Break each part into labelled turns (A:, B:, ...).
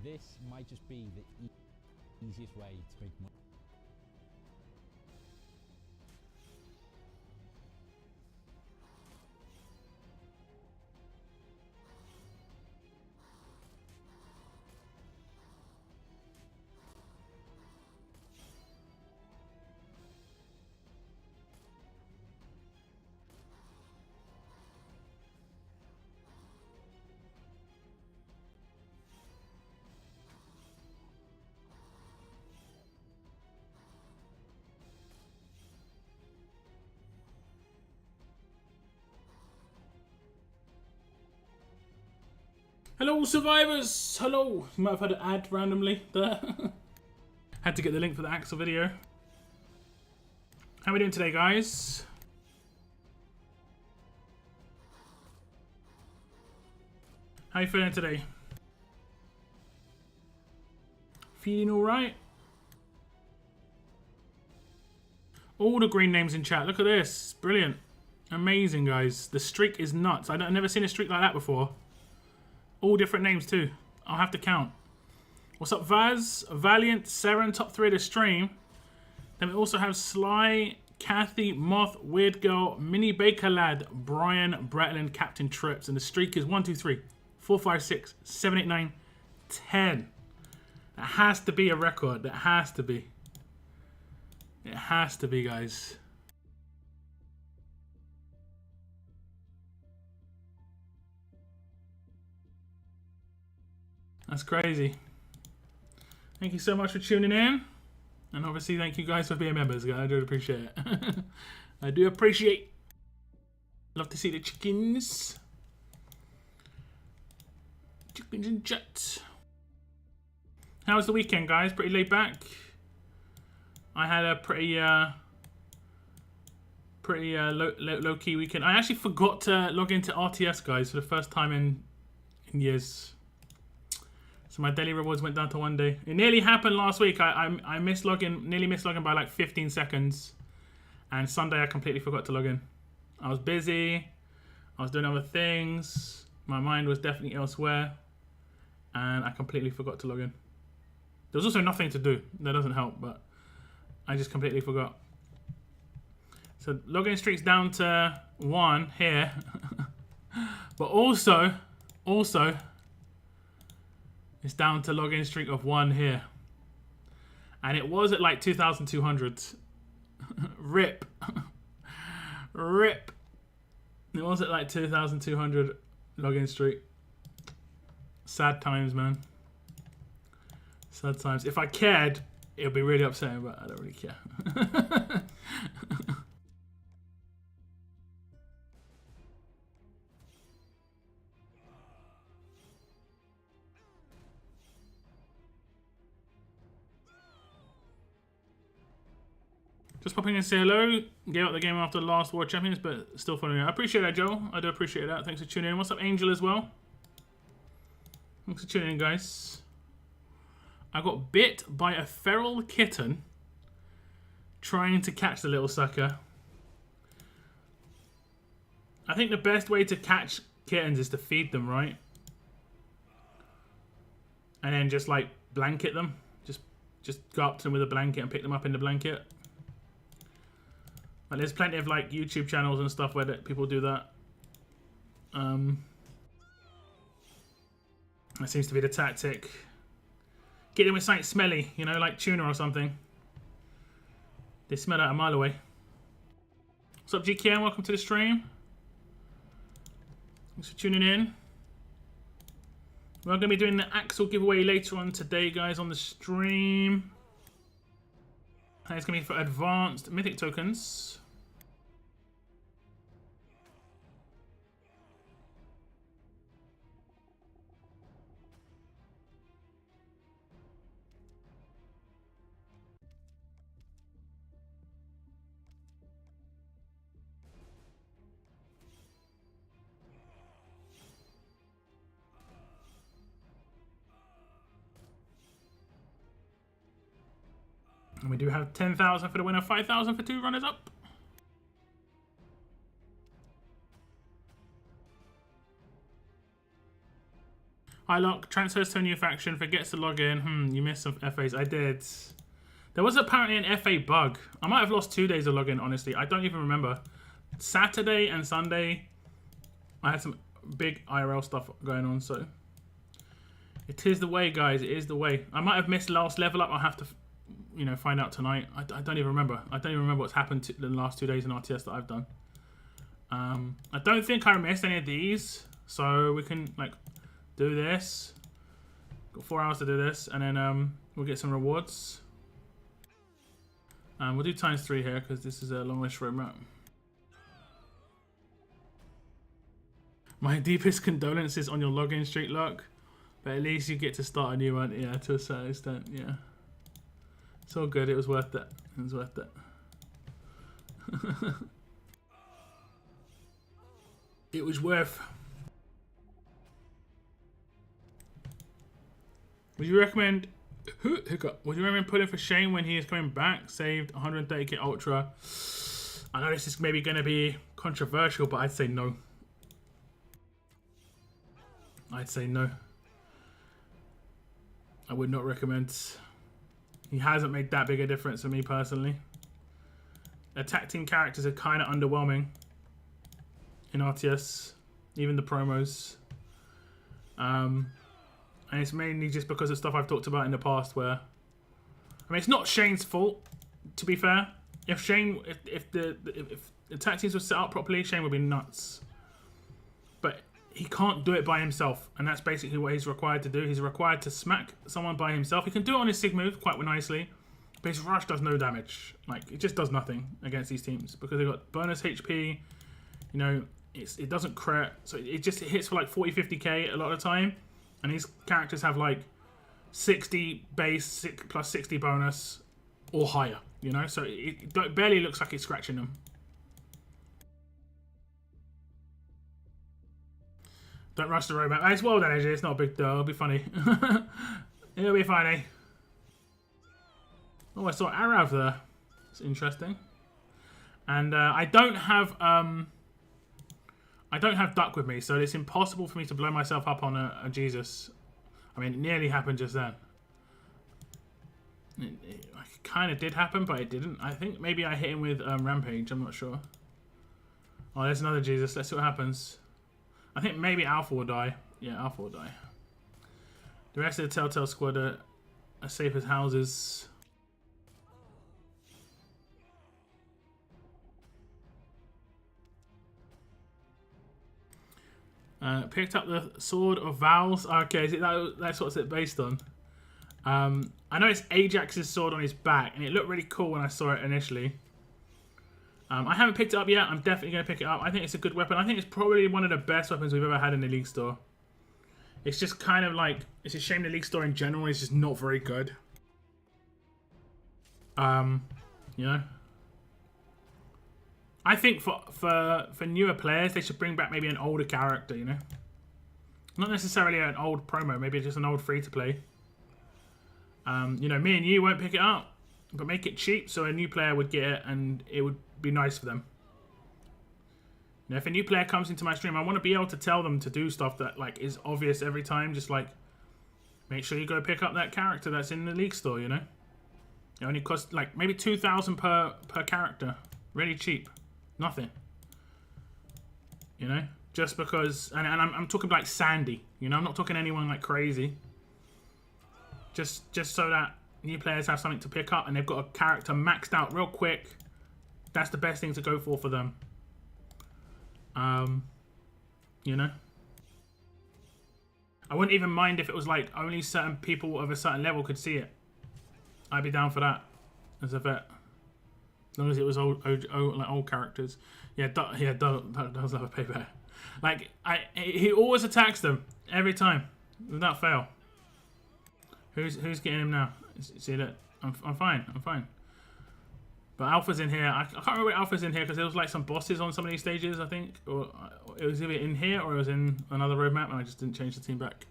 A: This might just be the easiest way to make money.
B: Hello survivors! Hello! You might have had an ad randomly there. Had to get the link for the Axel video. How are we doing today, guys? How you feeling today? Feeling alright? All the green names in chat. Look at this. Brilliant. Amazing, guys. The streak is nuts. I've never seen a streak like that before. All different names too. I'll have to count. What's up, Vaz? Valiant, Seren, top 3 of the stream. Then we also have Sly, Kathy, Moth, Weird Girl, Mini Baker Lad, Brian, Bratland, Captain Trips. And the streak is 1, 2, 3, 4, 5, 6, 7, 8, 9, 10. That has to be a record. That has to be. It has to be, guys. That's crazy. Thank you so much for tuning in. And obviously, thank you guys for being members, guys. I do appreciate it. I do appreciate. Love to see the chickens. Chickens and jets. How was the weekend, guys? Pretty laid back. I had a pretty low-key weekend. I actually forgot to log into RTS, guys, for the first time in years. So my daily rewards went down to 1 day. It nearly happened last week. I missed login, nearly missed login by like 15 seconds. And Sunday I completely forgot to log in. I was busy. I was doing other things. My mind was definitely elsewhere. And I completely forgot to log in. There was also nothing to do. That doesn't help, but I just completely forgot. So login streak's down to 1 here. But also, it's down to login streak of 1 here. And it was at like 2,200. Rip. Rip. It was at like 2,200 login streak. Sad times, man. Sad times. If I cared, it would be really upsetting, but I don't really care. Just popping in to say hello. Gave up the game after the last World Champions, but still following it. I appreciate that, Joel. I do appreciate that. Thanks for tuning in. What's up, Angel, as well? Thanks for tuning in, guys. I got bit by a feral kitten trying to catch the little sucker. I think the best way to catch kittens is to feed them, right? And then just, like, blanket them. Just go up to them with a blanket and pick them up in the blanket. Like, there's plenty of like YouTube channels and stuff where people do that. That seems to be the tactic. Get them with something smelly, you know, like tuna or something. They smell out a mile away. What's up, GKN? Welcome to the stream. Thanks for tuning in. We're going to be doing the Axel giveaway later on today, guys, on the stream. And it's going to be for advanced mythic tokens. And we do have 10,000 for the winner, 5,000 for 2 runners up. Hi, Lock. Transfers to a new faction. Forgets to log in. You missed some FAs. I did. There was apparently an FA bug. I might have lost 2 days of login, honestly. I don't even remember. Saturday and Sunday, I had some big IRL stuff going on, so... It is the way, guys. It is the way. I might have missed last level up. I'll have to, you know, find out tonight. I don't even remember. I don't even remember what's happened to the last 2 days in RTS that I've done. I don't think I missed any of these, so we can like do this. Got 4 hours to do this, and then we'll get some rewards. We'll do ×3 here because this is a longish roadmap. My deepest condolences on your login streak, Lock. But at least you get to start a new one, yeah, to a certain extent, yeah. It's all good, it was worth it. It was worth it. It was worth. Would you recommend would you recommend putting for Shane when he is coming back? Saved 130k Ultra. I know this is maybe gonna be controversial, but I'd say no. I'd say no. I would not recommend. He hasn't made that big a difference for me personally. Attack team characters are kind of underwhelming in RTS, even the promos. And it's mainly just because of stuff I've talked about in the past where... I mean, it's not Shane's fault, to be fair. If the attack teams were set up properly, Shane would be nuts. But he can't do it by himself, and that's basically what he's required to do. He's required to smack someone by himself. He can do it on his sig move quite nicely, but his rush does no damage. Like, it just does nothing against these teams because they've got bonus HP. You know, it doesn't crit, so it hits for like 40-50k a lot of the time, and these characters have like 60 base plus 60 bonus or higher. You know, so it barely looks like it's scratching them. Don't rush the roadmap. It's world energy. It's not a big deal. It'll be funny. It'll be funny. Oh, I saw Arav there. It's interesting. And I don't have Duck with me, so it's impossible for me to blow myself up on a Jesus. I mean, it nearly happened just then. It kind of did happen, but it didn't. I think maybe I hit him with Rampage. I'm not sure. Oh, there's another Jesus. Let's see what happens. I think maybe Alpha will die. Yeah, Alpha will die. The rest of the Telltale squad are safe as houses. Picked up the Sword of Vows. Okay, that's what's it based on. I know it's Ajax's sword on his back, and it looked really cool when I saw it initially. I haven't picked it up yet. I'm definitely going to pick it up. I think it's a good weapon. I think it's probably one of the best weapons we've ever had in the League Store. It's just kind of like... It's a shame the League Store in general is just not very good. You know? I think for newer players, they should bring back maybe an older character, you know? Not necessarily an old promo. Maybe just an old free-to-play. You know, me and you won't pick it up. But make it cheap so a new player would get it and it would be nice for them. You know, if a new player comes into my stream, I want to be able to tell them to do stuff that like is obvious every time. Just like, make sure you go pick up that character that's in the League Store, you know? It only costs like maybe 2,000 per character. Really cheap. Nothing. You know? Just because... And I'm talking like Sandy. You know, I'm not talking anyone like crazy. Just so that new players have something to pick up and they've got a character maxed out real quick. That's the best thing to go for them. You know? I wouldn't even mind if it was like only certain people of a certain level could see it. I'd be down for that as a vet. As long as it was old characters. Yeah, Duck does have a payback. Like, he always attacks them every time without fail. Who's getting him now? See that? I'm fine. I'm fine. But Alpha's in here. I can't remember Alpha's in here because there was like some bosses on some of these stages, I think. Or it was either in here or it was in another roadmap and I just didn't change the team back.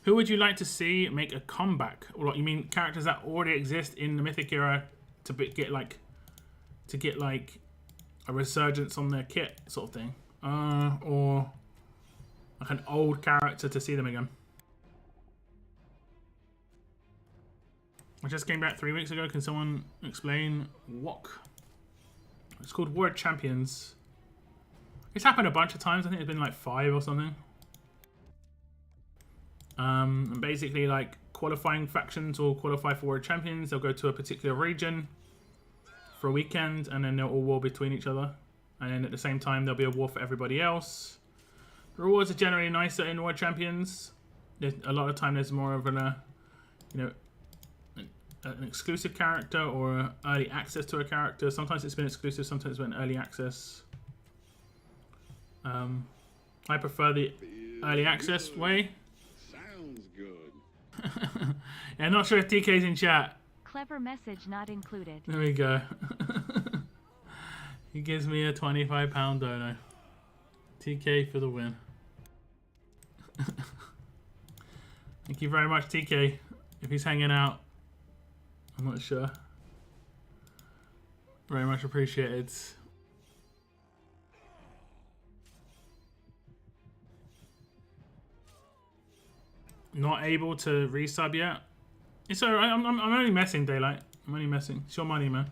B: Who would you like to see make a comeback? Or what, you mean characters that already exist in the Mythic era to get like a resurgence on their kit sort of thing? Or like an old character to see them again? I just came back 3 weeks ago. Can someone explain what? It's called World Champions. It's happened a bunch of times. I think it's been like 5 or something. And basically, like, qualifying factions will qualify for World Champions. They'll go to a particular region for a weekend, and then they'll all war between each other. And then at the same time, there'll be a war for everybody else. The rewards are generally nicer in World Champions. A lot of time, there's more of an exclusive character or early access to a character. Sometimes it's been exclusive, sometimes it's been early access. I prefer the early access way.
C: Sounds good.
B: Yeah, not sure if TK's in chat.
D: Clever message not included.
B: There we go. He gives me a £25 dono. TK for the win. Thank you very much, TK. If he's hanging out, I'm not sure. Very much appreciated. Not able to resub yet. It's alright. I'm only messing, Daylight. I'm only messing. It's your money, man.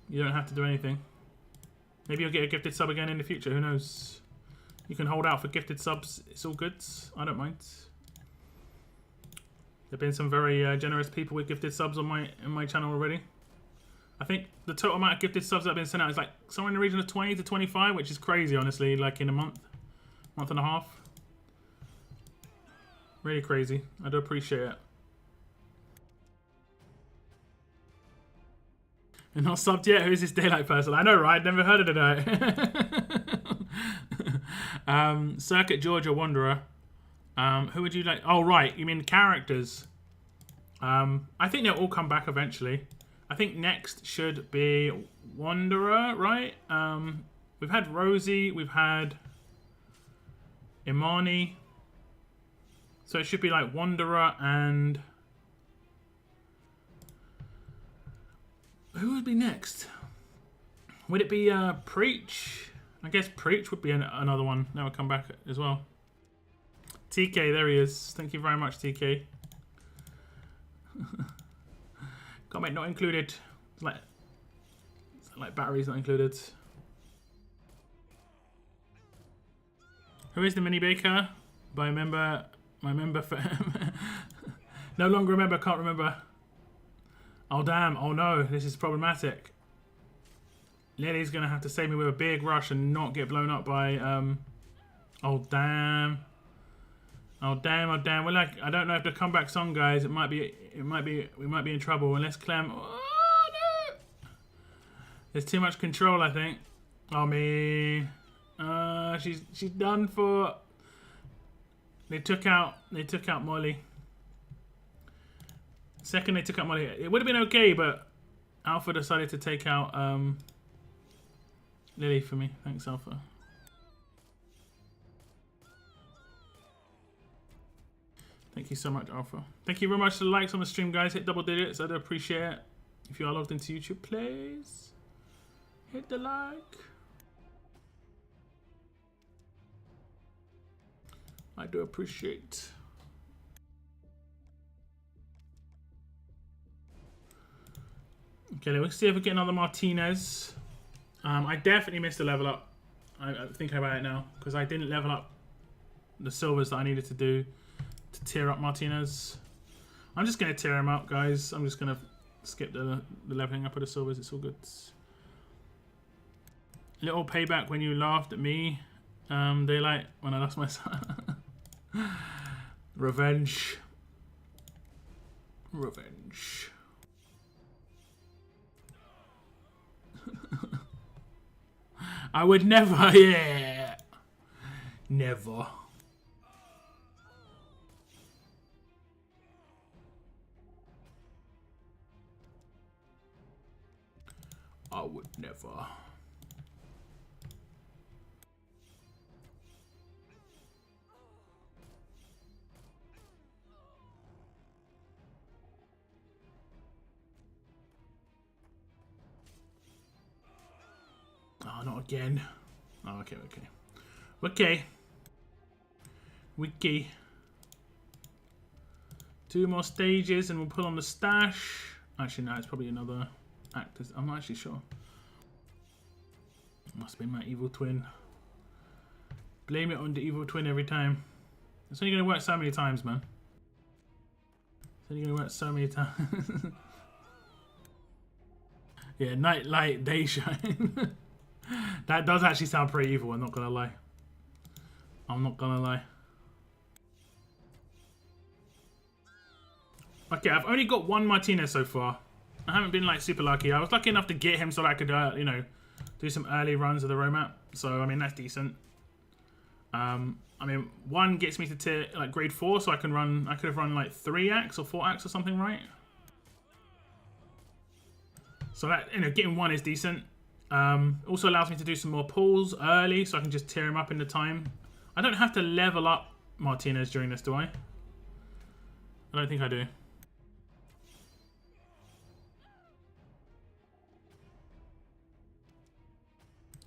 B: You don't have to do anything. Maybe you'll get a gifted sub again in the future. Who knows? You can hold out for gifted subs. It's all good. I don't mind. There've been some very generous people with gifted subs on my channel already. I think the total amount of gifted subs that have been sent out is like somewhere in the region of 20 to 25, which is crazy, honestly. Like in a month and a half. Really crazy. I do appreciate it. You're not subbed yet? Who is this Daylight person? I know, right? Never heard of the guy. Circuit Georgia Wanderer. Who would you like? Oh, right. You mean characters? I think they'll all come back eventually. I think next should be Wanderer, right? We've had Rosie. We've had Imani. So it should be like Wanderer and... Who would be next? Would it be Preach? I guess Preach would be another one that would come back as well. TK, there he is. Thank you very much, TK. Comment not included. It's like batteries not included. Who is the mini baker? By member... My member for no longer remember, can't remember. Oh damn, oh no, this is problematic. Lily's gonna have to save me with a big rush and not get blown up by oh damn. Oh damn, oh damn. We're like, I don't know if the comeback song, guys, we might be in trouble unless Clem. Oh no! There's too much control, I think. Oh man. She's done for. They took out Molly. Second they took out Molly. It would have been okay, but Alpha decided to take out Lily for me. Thanks, Alpha. Thank you so much, Alpha. Thank you very much for the likes on the stream, guys. Hit double digits. I do appreciate it. If you are logged into YouTube, please hit the like. I do appreciate. Okay, let's see if we get another Martinez. I definitely missed a level up. I'm thinking about it now because I didn't level up the silvers that I needed to do to tier up Martinez. I'm just going to tear him up, guys. I'm just going to skip the leveling up of the silvers. It's all good. Little payback when you laughed at me, Daylight, when I lost my son. Revenge. Revenge. I would never, yeah. Never. I would never. Oh, not again. Oh, okay, okay. Okay. Wiki. 2 more stages and we'll put on the stash. Actually, no, it's probably another actor. I'm not actually sure. Must be my evil twin. Blame it on the evil twin every time. It's only going to work so many times, man. It's only going to work so many times. Yeah, night light, day shine. That does actually sound pretty evil, I'm not going to lie. I'm not going to lie. Okay, I've only got 1 Martinez so far. I haven't been like super lucky. I was lucky enough to get him so that I could, you know, do some early runs of the roadmap. So, I mean, that's decent. I mean, 1 gets me to tier, like grade 4, so I could have run like 3 acts or 4 acts or something, right? So that, you know, getting 1 is decent. Also allows me to do some more pulls early, so I can just tear him up in the time. I don't have to level up Martinez during this, do I? I don't think I do.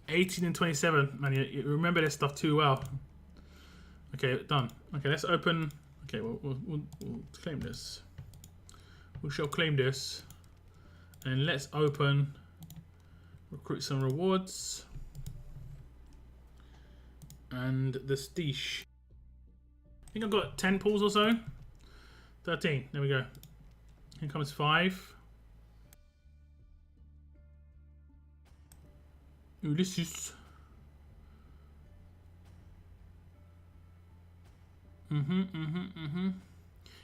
B: $18 and $27. Man, you remember this stuff too well. Okay, done. Okay, let's open. Okay, we'll claim this. We shall claim this. And let's open. Recruit some rewards. And the steesh. I think I've got 10 pulls or so. 13. There we go. Here comes 5. Ulysses.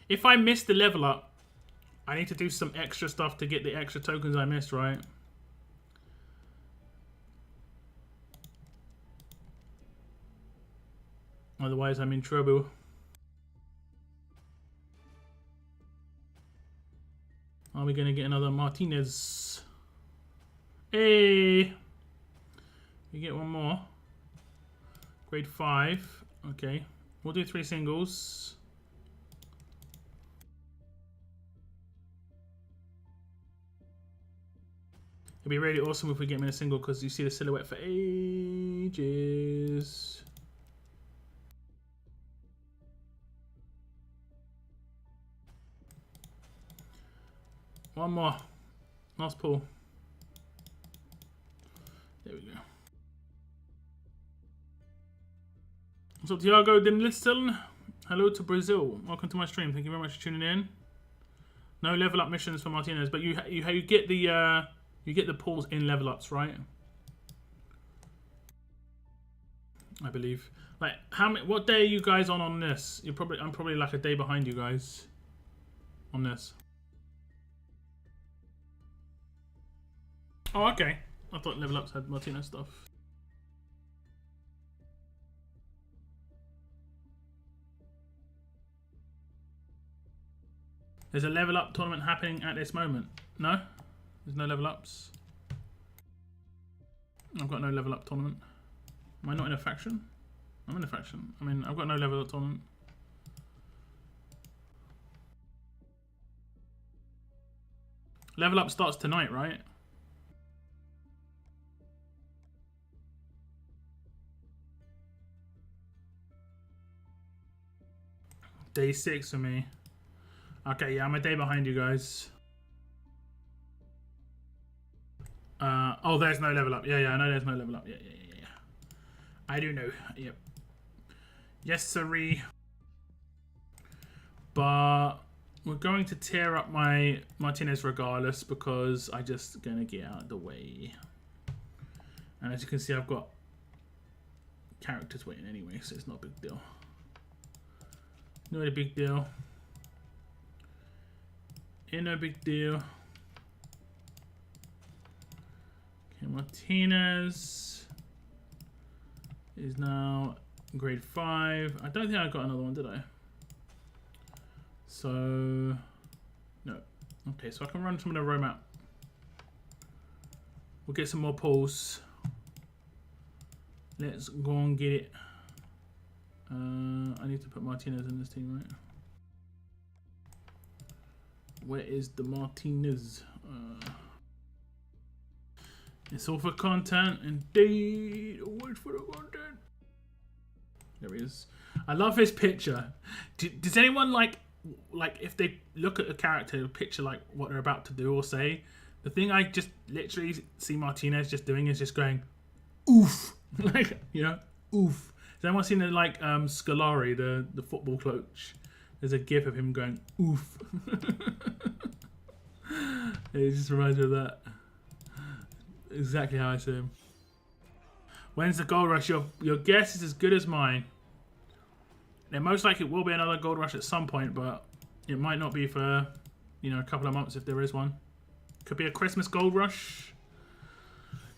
B: If I miss the level up, I need to do some extra stuff to get the extra tokens I missed, right? Otherwise, I'm in trouble. Are we going to get another Martinez? Hey! We get 1 more. Grade 5. Okay. We'll do 3 singles. It'd be really awesome if we get him in a single because you see the silhouette for ages. One more. Last pull. There we go. What's up, Tiago Dinliston? Hello to Brazil. Welcome to my stream. Thank you very much for tuning in. No level up missions for Martinez, but you get the pulls in level ups, right? I believe. Like, what day are you guys on this? I'm probably like a day behind you guys on this. Oh, okay. I thought level ups had Martinez stuff. There's a level up tournament happening at this moment. No? There's no level ups. I've got no level up tournament. Am I not in a faction? I'm in a faction. I mean, I've got no level up tournament. Level up starts tonight, right? Day 6 for me. Okay, yeah, I'm a day behind you guys. Oh, there's no level up. Yeah, I know there's no level up. Yeah. I do know. Yep. Yes, sirree. But we're going to tear up my Martinez regardless because I'm just gonna get out of the way. And as you can see, I've got characters waiting anyway, so it's not a big deal. Not a big deal. Ain't no big deal. Okay, Martinez is now grade 5. I don't think I got another one, did I? So, no. Okay, so I can run some of the roadmap. We'll get some more pulls. Let's go and get it. I need to put Martinez in this team, right? Where is the Martinez? It's all for content, indeed. Wait for the content. There he is. I love his picture. Does anyone like like if they look at a character, picture like what they're about to do or say, the thing I just literally see Martinez just doing is just going, oof, like, you know, oof. Has anyone seen the like Scolari, the football coach? There's a gif of him going oof. It just reminds me of that. Exactly how I see him. When's the gold rush? Your guess is as good as mine. There most likely will be another gold rush at some point, but it might not be for, you know, a couple of months if there is one. Could be a Christmas gold rush.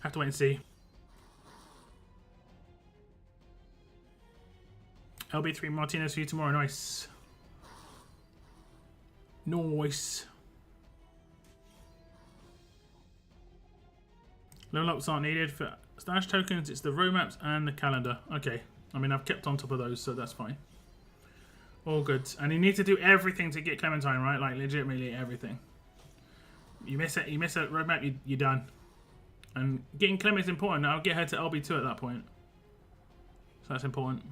B: Have to wait and see. LB3 Martinez for you tomorrow. Nice. Nice. Level ups aren't needed for stash tokens. It's the roadmaps and the calendar. Okay. I mean, I've kept on top of those, so that's fine. All good. And you need to do everything to get Clementine, right? Like, legitimately everything. You miss it. You miss a roadmap, you're done. And getting Clem is important. I'll get her to LB2 at that point. So that's important.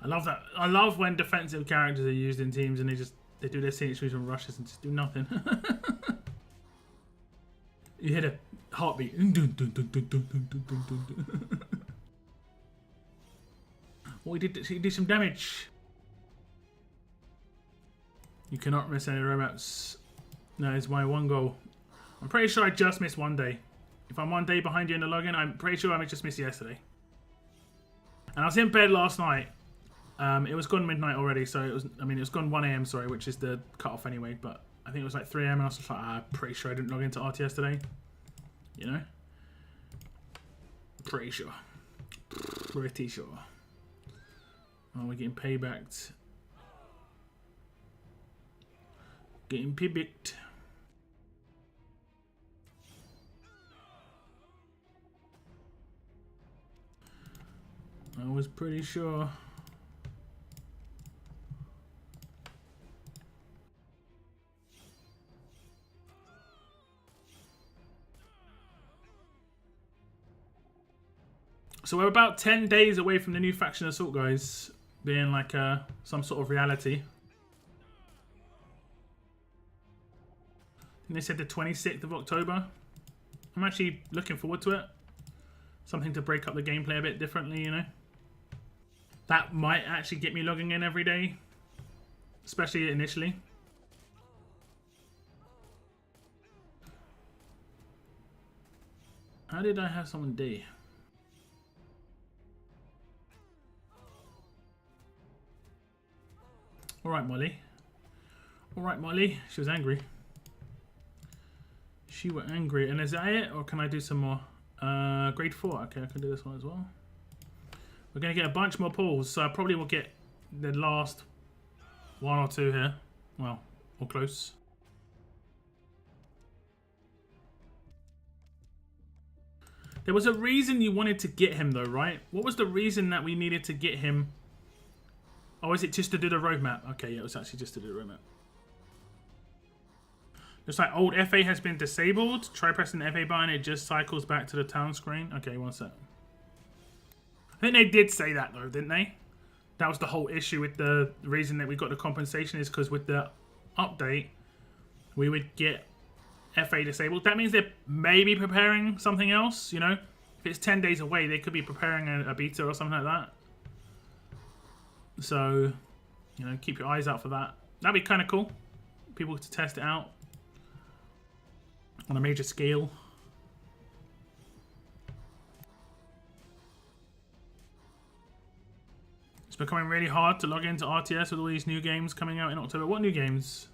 B: I love that. I love when defensive characters are used in teams and they do their signatures and rushes and just do nothing. You hit a heartbeat. Oh, he did some damage. You cannot miss any roadmaps. No, it's my one goal. I'm pretty sure I just missed one day. If I'm one day behind you in the login, I'm pretty sure I just missed yesterday. And I was in bed last night. It was gone midnight already, so it was. I mean, it was gone 1 AM. Sorry, which is the cutoff anyway. But I think it was like 3 AM, and I was just like, I'm pretty sure I didn't log into RTS today. You know, pretty sure. Pretty sure. Oh, we're getting paybacked. Getting paybacked. I was pretty sure. So we're about 10 days away from the new faction assault, guys, being like some sort of reality. And they said the 26th of October. I'm actually looking forward to it. Something to break up the gameplay a bit differently, you know. That might actually get me logging in every day, especially initially. How did I have someone D? Alright, Molly. Alright, Molly. She was angry. She was angry. And is that it? Or can I do some more? Grade 4. Okay, I can do this one as well. We're going to get a bunch more pulls. So I probably will get the last 1 or 2 here. Well, or close. There was a reason you wanted to get him though, right? What was the reason that we needed to get him? Oh, is it just to do the roadmap? Okay, yeah, it was actually just to do the roadmap. Looks like old FA has been disabled. Try pressing the FA button, it just cycles back to the town screen. Okay, one sec. I think they did say that though, didn't they? That was the whole issue with the reason that we got the compensation is because with the update, we would get FA disabled. That means they're maybe preparing something else, you know? If it's 10 days away, they could be preparing a beta or something like that. So, you know, keep your eyes out for that. That'd be kind of cool. People to test it out on a major scale. It's becoming really hard to log into RTS with all these new games coming out in October. What new games?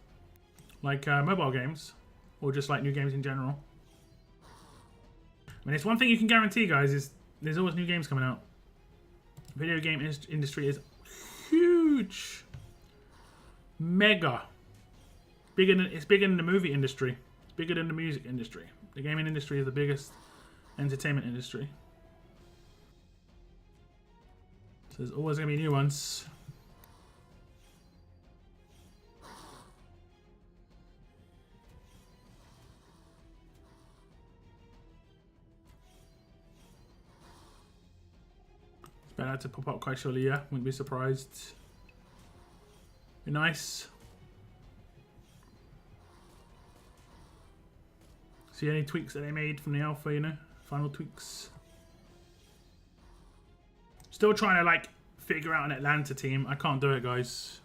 B: Like mobile games? Or just like new games in general? mean, it's one thing you can guarantee, guys, is there's always new games coming out. Video game industry is huge. Mega. It's bigger than the movie industry. It's bigger than the music industry. The gaming industry is the biggest entertainment industry. So there's always going to be new ones. Better to pop up quite surely, yeah. Wouldn't be surprised. Be nice. See any tweaks that they made from the alpha, you know? Final tweaks. Still trying to, like, figure out an Atlanta team. I can't do it, guys.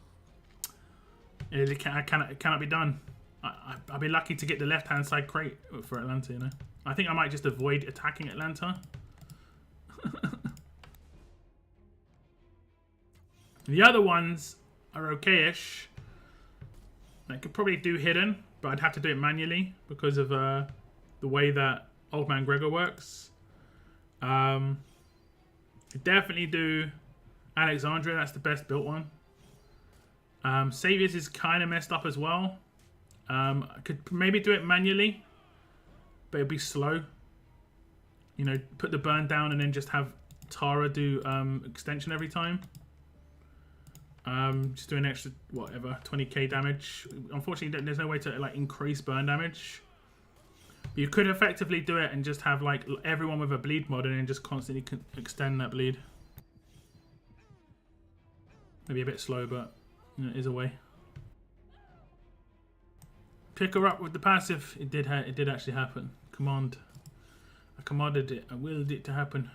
B: It cannot be done. I'll be lucky to get the left-hand side crate for Atlanta, you know? I think I might just avoid attacking Atlanta. The other ones are okay-ish. I could probably do hidden, but I'd have to do it manually because of the way that Old Man Gregor works. Definitely do Alexandria. That's the best built one. Saviors is kind of messed up as well. I could maybe do it manually, but it'd be slow. You know, put the burn down and then just have Tara do extension every time. Just do an extra, whatever, 20k damage. Unfortunately, there's no way to like increase burn damage. But you could effectively do it and just have like everyone with a bleed mod and then just constantly extend that bleed. Maybe a bit slow, but you know, it is a way. Pick her up with the passive. It did actually happen. Command. I commanded it. I willed it to happen.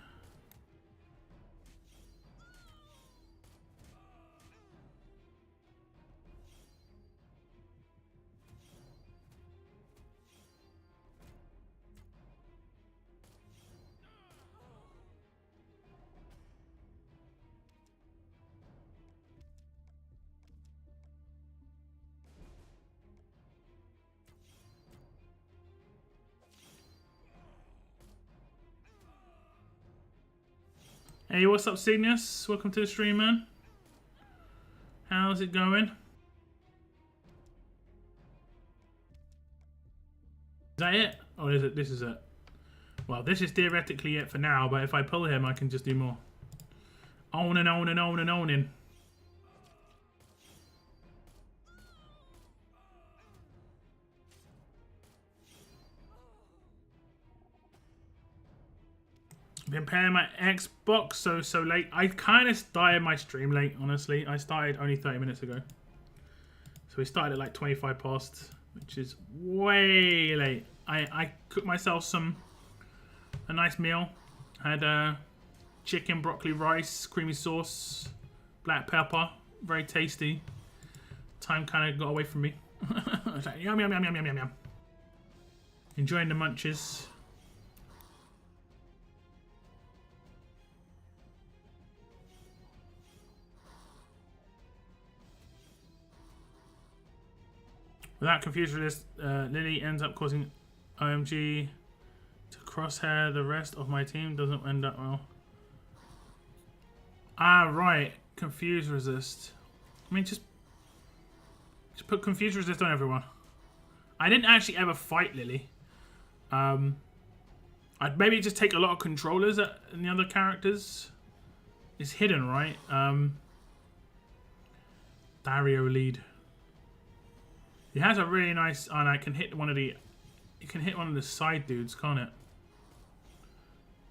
B: Hey, what's up, Cygnus? Welcome to the stream, man. How's it going? Is that it? Or is it? This is it. Well, this is theoretically it for now, but if I pull him, I can just do more. On and on and on and on in. Been playing my Xbox so late. I kind of started my stream late, honestly. I started only 30 minutes ago. So we started at like 25 past, which is way late. I cooked myself a nice meal. Had chicken, broccoli, rice, creamy sauce, black pepper. Very tasty. Time kind of got away from me. I was like, yum, yum, yum, yum, yum, yum, yum. Enjoying the munches. Without confused resist, Lily ends up causing OMG to crosshair the rest of my team. Doesn't end up well. Ah, right. Confuse resist. I mean, just put confuse resist on everyone. I didn't actually ever fight Lily. I'd maybe just take a lot of controllers in the other characters. It's hidden, right? Dario lead. He has a really nice, and I can hit one of the, you can hit one of the side dudes, can't it?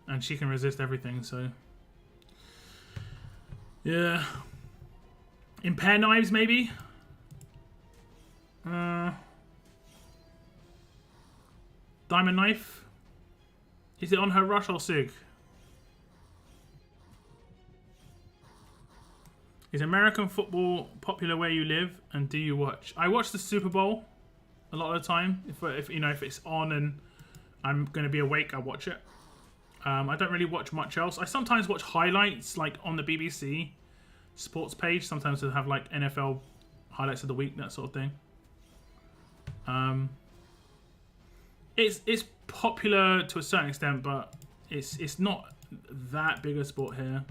B: And she can resist everything, so. Yeah. Impair knives, maybe? Diamond knife? Is it on her rush or Sig? Is American football popular where you live, and do you watch? I watch the Super Bowl a lot of the time. If you know, if it's on and I'm going to be awake, I watch it. I don't really watch much else. I sometimes watch highlights, like on the BBC sports page. Sometimes they have like NFL highlights of the week, that sort of thing. It's popular to a certain extent, but it's not that big a sport here.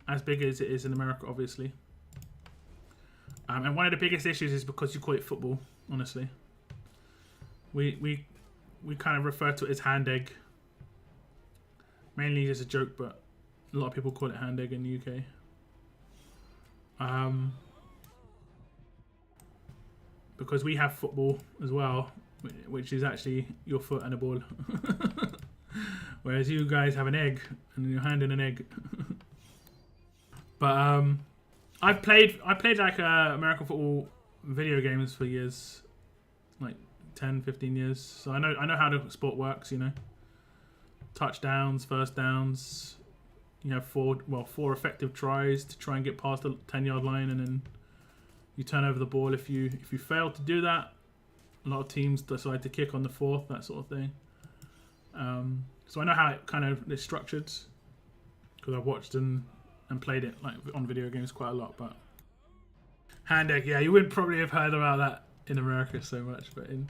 B: As big as it is in America, obviously. And one of the biggest issues is because you call it football. Honestly, we kind of refer to it as hand egg. Mainly as a joke, but a lot of people call it hand egg in the UK. Because we have football as well, which is actually your foot and a ball. Whereas you guys have an egg and your hand in an egg. But I played like American football video games for years, like 10, 15 years. So I know how the sport works, you know. Touchdowns, first downs. You have four effective tries to try and get past the 10-yard line, and then you turn over the ball. If you fail to do that, a lot of teams decide to kick on the fourth, that sort of thing. So I know how it kind of is structured because I've watched and played it like on video games quite a lot. But hand egg, yeah, you wouldn't probably have heard about that in America so much, but in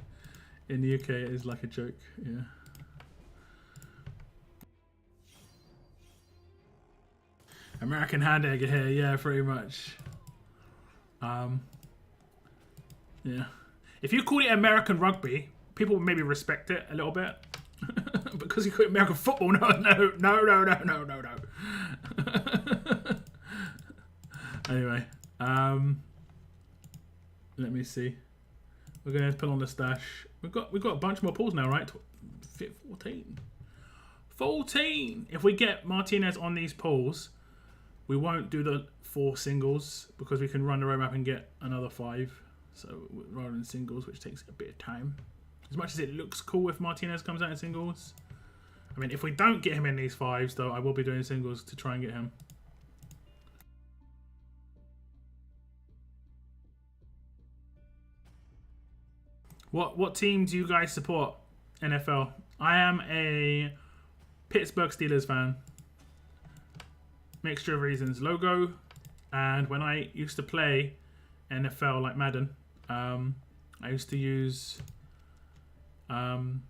B: the UK it is like a joke. Yeah. American hand egg here, yeah, pretty much. Yeah. If you call it American rugby, people would maybe respect it a little bit. Because you call it American football, no. Anyway, let me see. We're gonna put on the stash. We've got a bunch more pulls now, right? 14. If we get Martinez on these pulls, we won't do the 4 singles because we can run the roadmap and get another 5. So rather than singles, which takes a bit of time. As much as it looks cool if Martinez comes out in singles. I mean, if we don't get him in these 5s, though, I will be doing singles to try and get him. What team do you guys support? NFL. I am a Pittsburgh Steelers fan. Mixture of reasons. Logo, and when I used to play NFL like Madden, I used to use Jerome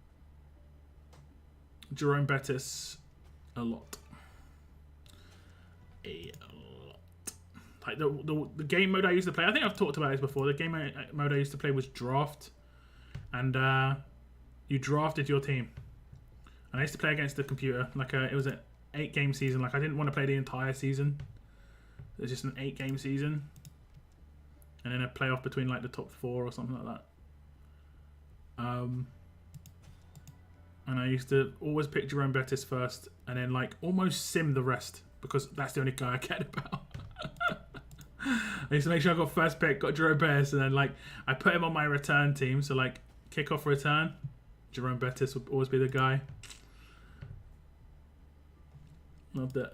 B: Bettis a lot. Like the game mode I used to play, I think I've talked about this before. The game mode I used to play was draft, and you drafted your team. And I used to play against the computer. Like it was an 8-game season. Like I didn't want to play the entire season. It was just an 8-game season, and then a playoff between like the top 4 or something like that. And I used to always pick Jerome Bettis first, and then like almost sim the rest because that's the only guy I cared about. I used to make sure I got first pick, got Jerome Bettis, and then like I put him on my return team. So like kickoff return, Jerome Bettis would always be the guy. Loved it.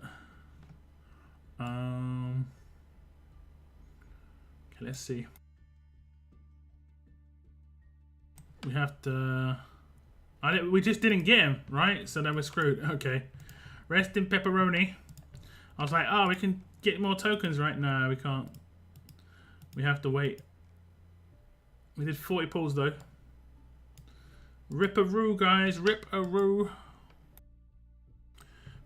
B: Okay, let's see. We have to. We just didn't get him, right? So then we're screwed. Okay. Rest in pepperoni. I was like, oh, we can get more tokens, right? No, we can't. We have to wait. We did 40 pulls though. Rip-a-roo, guys. Rip-a-roo.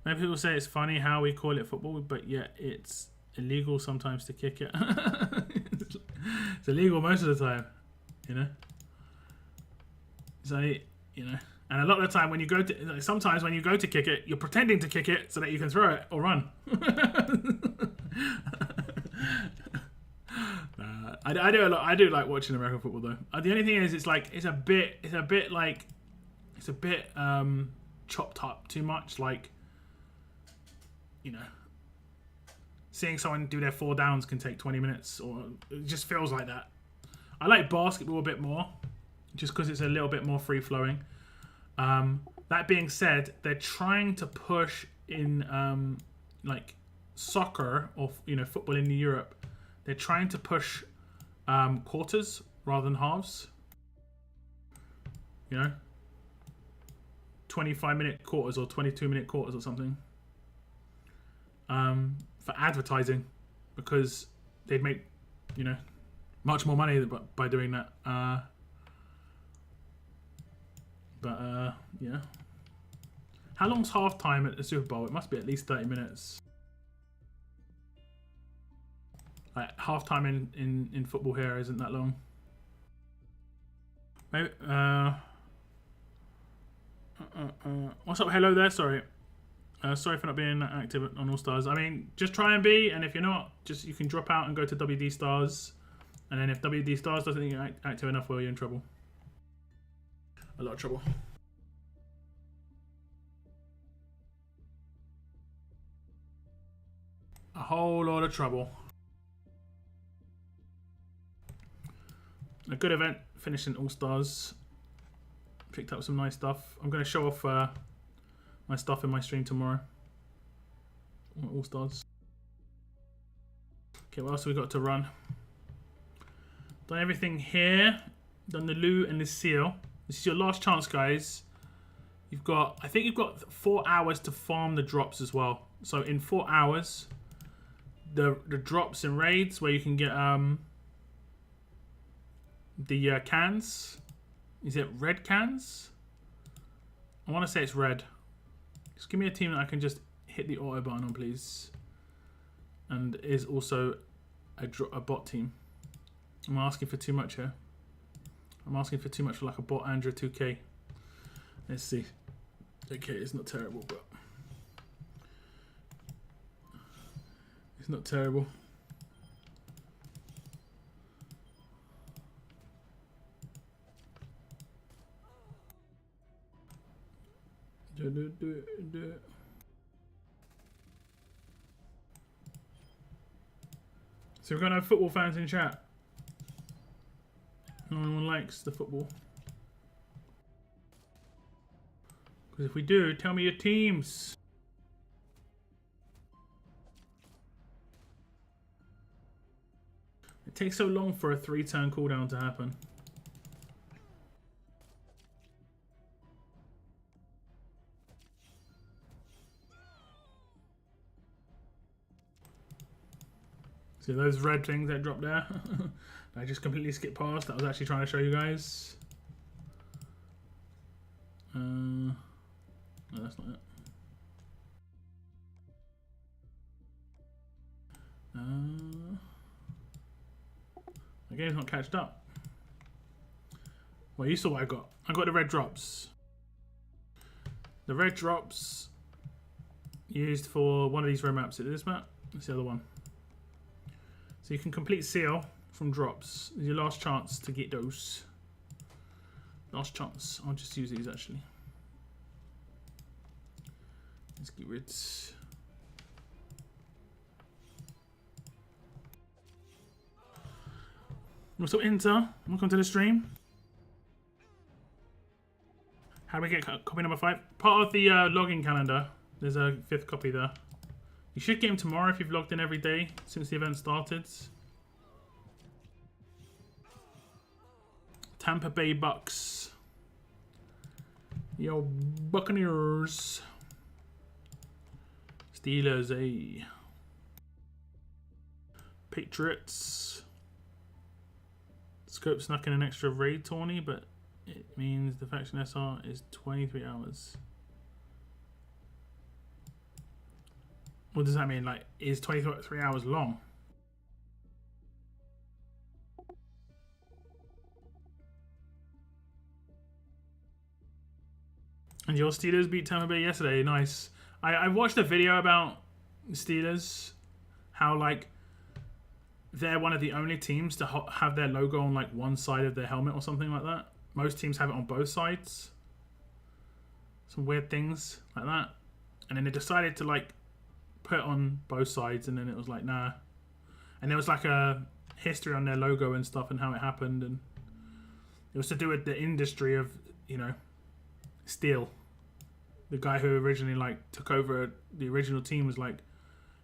B: Maybe people say it's funny how we call it football, but yet it's illegal sometimes to kick it. It's illegal most of the time, you know. So, you know, and a lot of the time when you go to, sometimes when you go to kick it, you're pretending to kick it so that you can throw it or run. I do a lot. I do like watching American football though. The only thing is, it's a bit chopped up too much. Like, you know, seeing someone do their 4 downs can take 20 minutes, or it just feels like that. I like basketball a bit more, just because it's a little bit more free flowing. That being said, they're trying to push in like soccer or football in Europe. They're trying to push quarters rather than halves. 25-minute quarters or 22-minute quarters or something. For advertising, because they'd make much more money by doing that. But yeah. How long's half time at the Super Bowl? It must be at least 30 minutes. Like half time in football here isn't that long. Maybe, what's up? Hello there. Sorry. Sorry for not being active on All Stars. I mean, just try and be, and if you're not, just you can drop out and go to WD Stars. And then if WD Stars doesn't think you're active enough, well, you're in trouble. A lot of trouble. A whole lot of trouble. A good event, finishing All Stars. Picked up some nice stuff. I'm going to show off my stuff in my stream tomorrow. All Stars. Okay, what else have we got to run? Done everything here. Done the Lou and the Seal. This is your last chance, guys. You've got, I think you've got 4 hours to farm the drops as well. So in 4 hours, the drops and raids where you can get the cans. Is it red cans? I want to say it's red. Just give me a team that I can just hit the auto button on, please. And is also a bot team. I'm asking for too much here. I'm asking for too much for like a bot Andrew 2K. Let's see. Okay, it's not terrible, but it's not terrible. Do it. So we're gonna have football fans in chat. No one likes the football. Because if we do, tell me your teams. It takes so long for a 3-turn cooldown to happen. See those red things that dropped there? I just completely skipped past. That was actually trying to show you guys. No, that's not it. My game's not catched up. Well, you saw what I got. I got the red drops. The red drops used for one of these roadmaps. Is it this map? It's the other one. So you can complete Seal from drops. This is your last chance to get those. Last chance. I'll just use these actually. Let's get rid. What's up, Inter? Welcome to the stream. How do we get copy number 5? Part of the login calendar. There's a 5th copy there. You should get him tomorrow if you've logged in every day since the event started. Tampa Bay Bucks. Yo, Buccaneers. Steelers, eh? Patriots. Scope snuck in an extra raid tourney, but it means the faction SR is 23 hours. What does that mean? Like, is 23 hours long? And your Steelers beat Tampa Bay yesterday. Nice. I watched a video about Steelers. How, like, they're one of the only teams to have their logo on, like, one side of their helmet or something like that. Most teams have it on both sides. Some weird things like that. And then they decided to, like, put it on both sides, and then it was like, nah. And there was like a history on their logo and stuff and how it happened, and it was to do with the industry of, you know, steel. The guy who originally like took over the original team was like,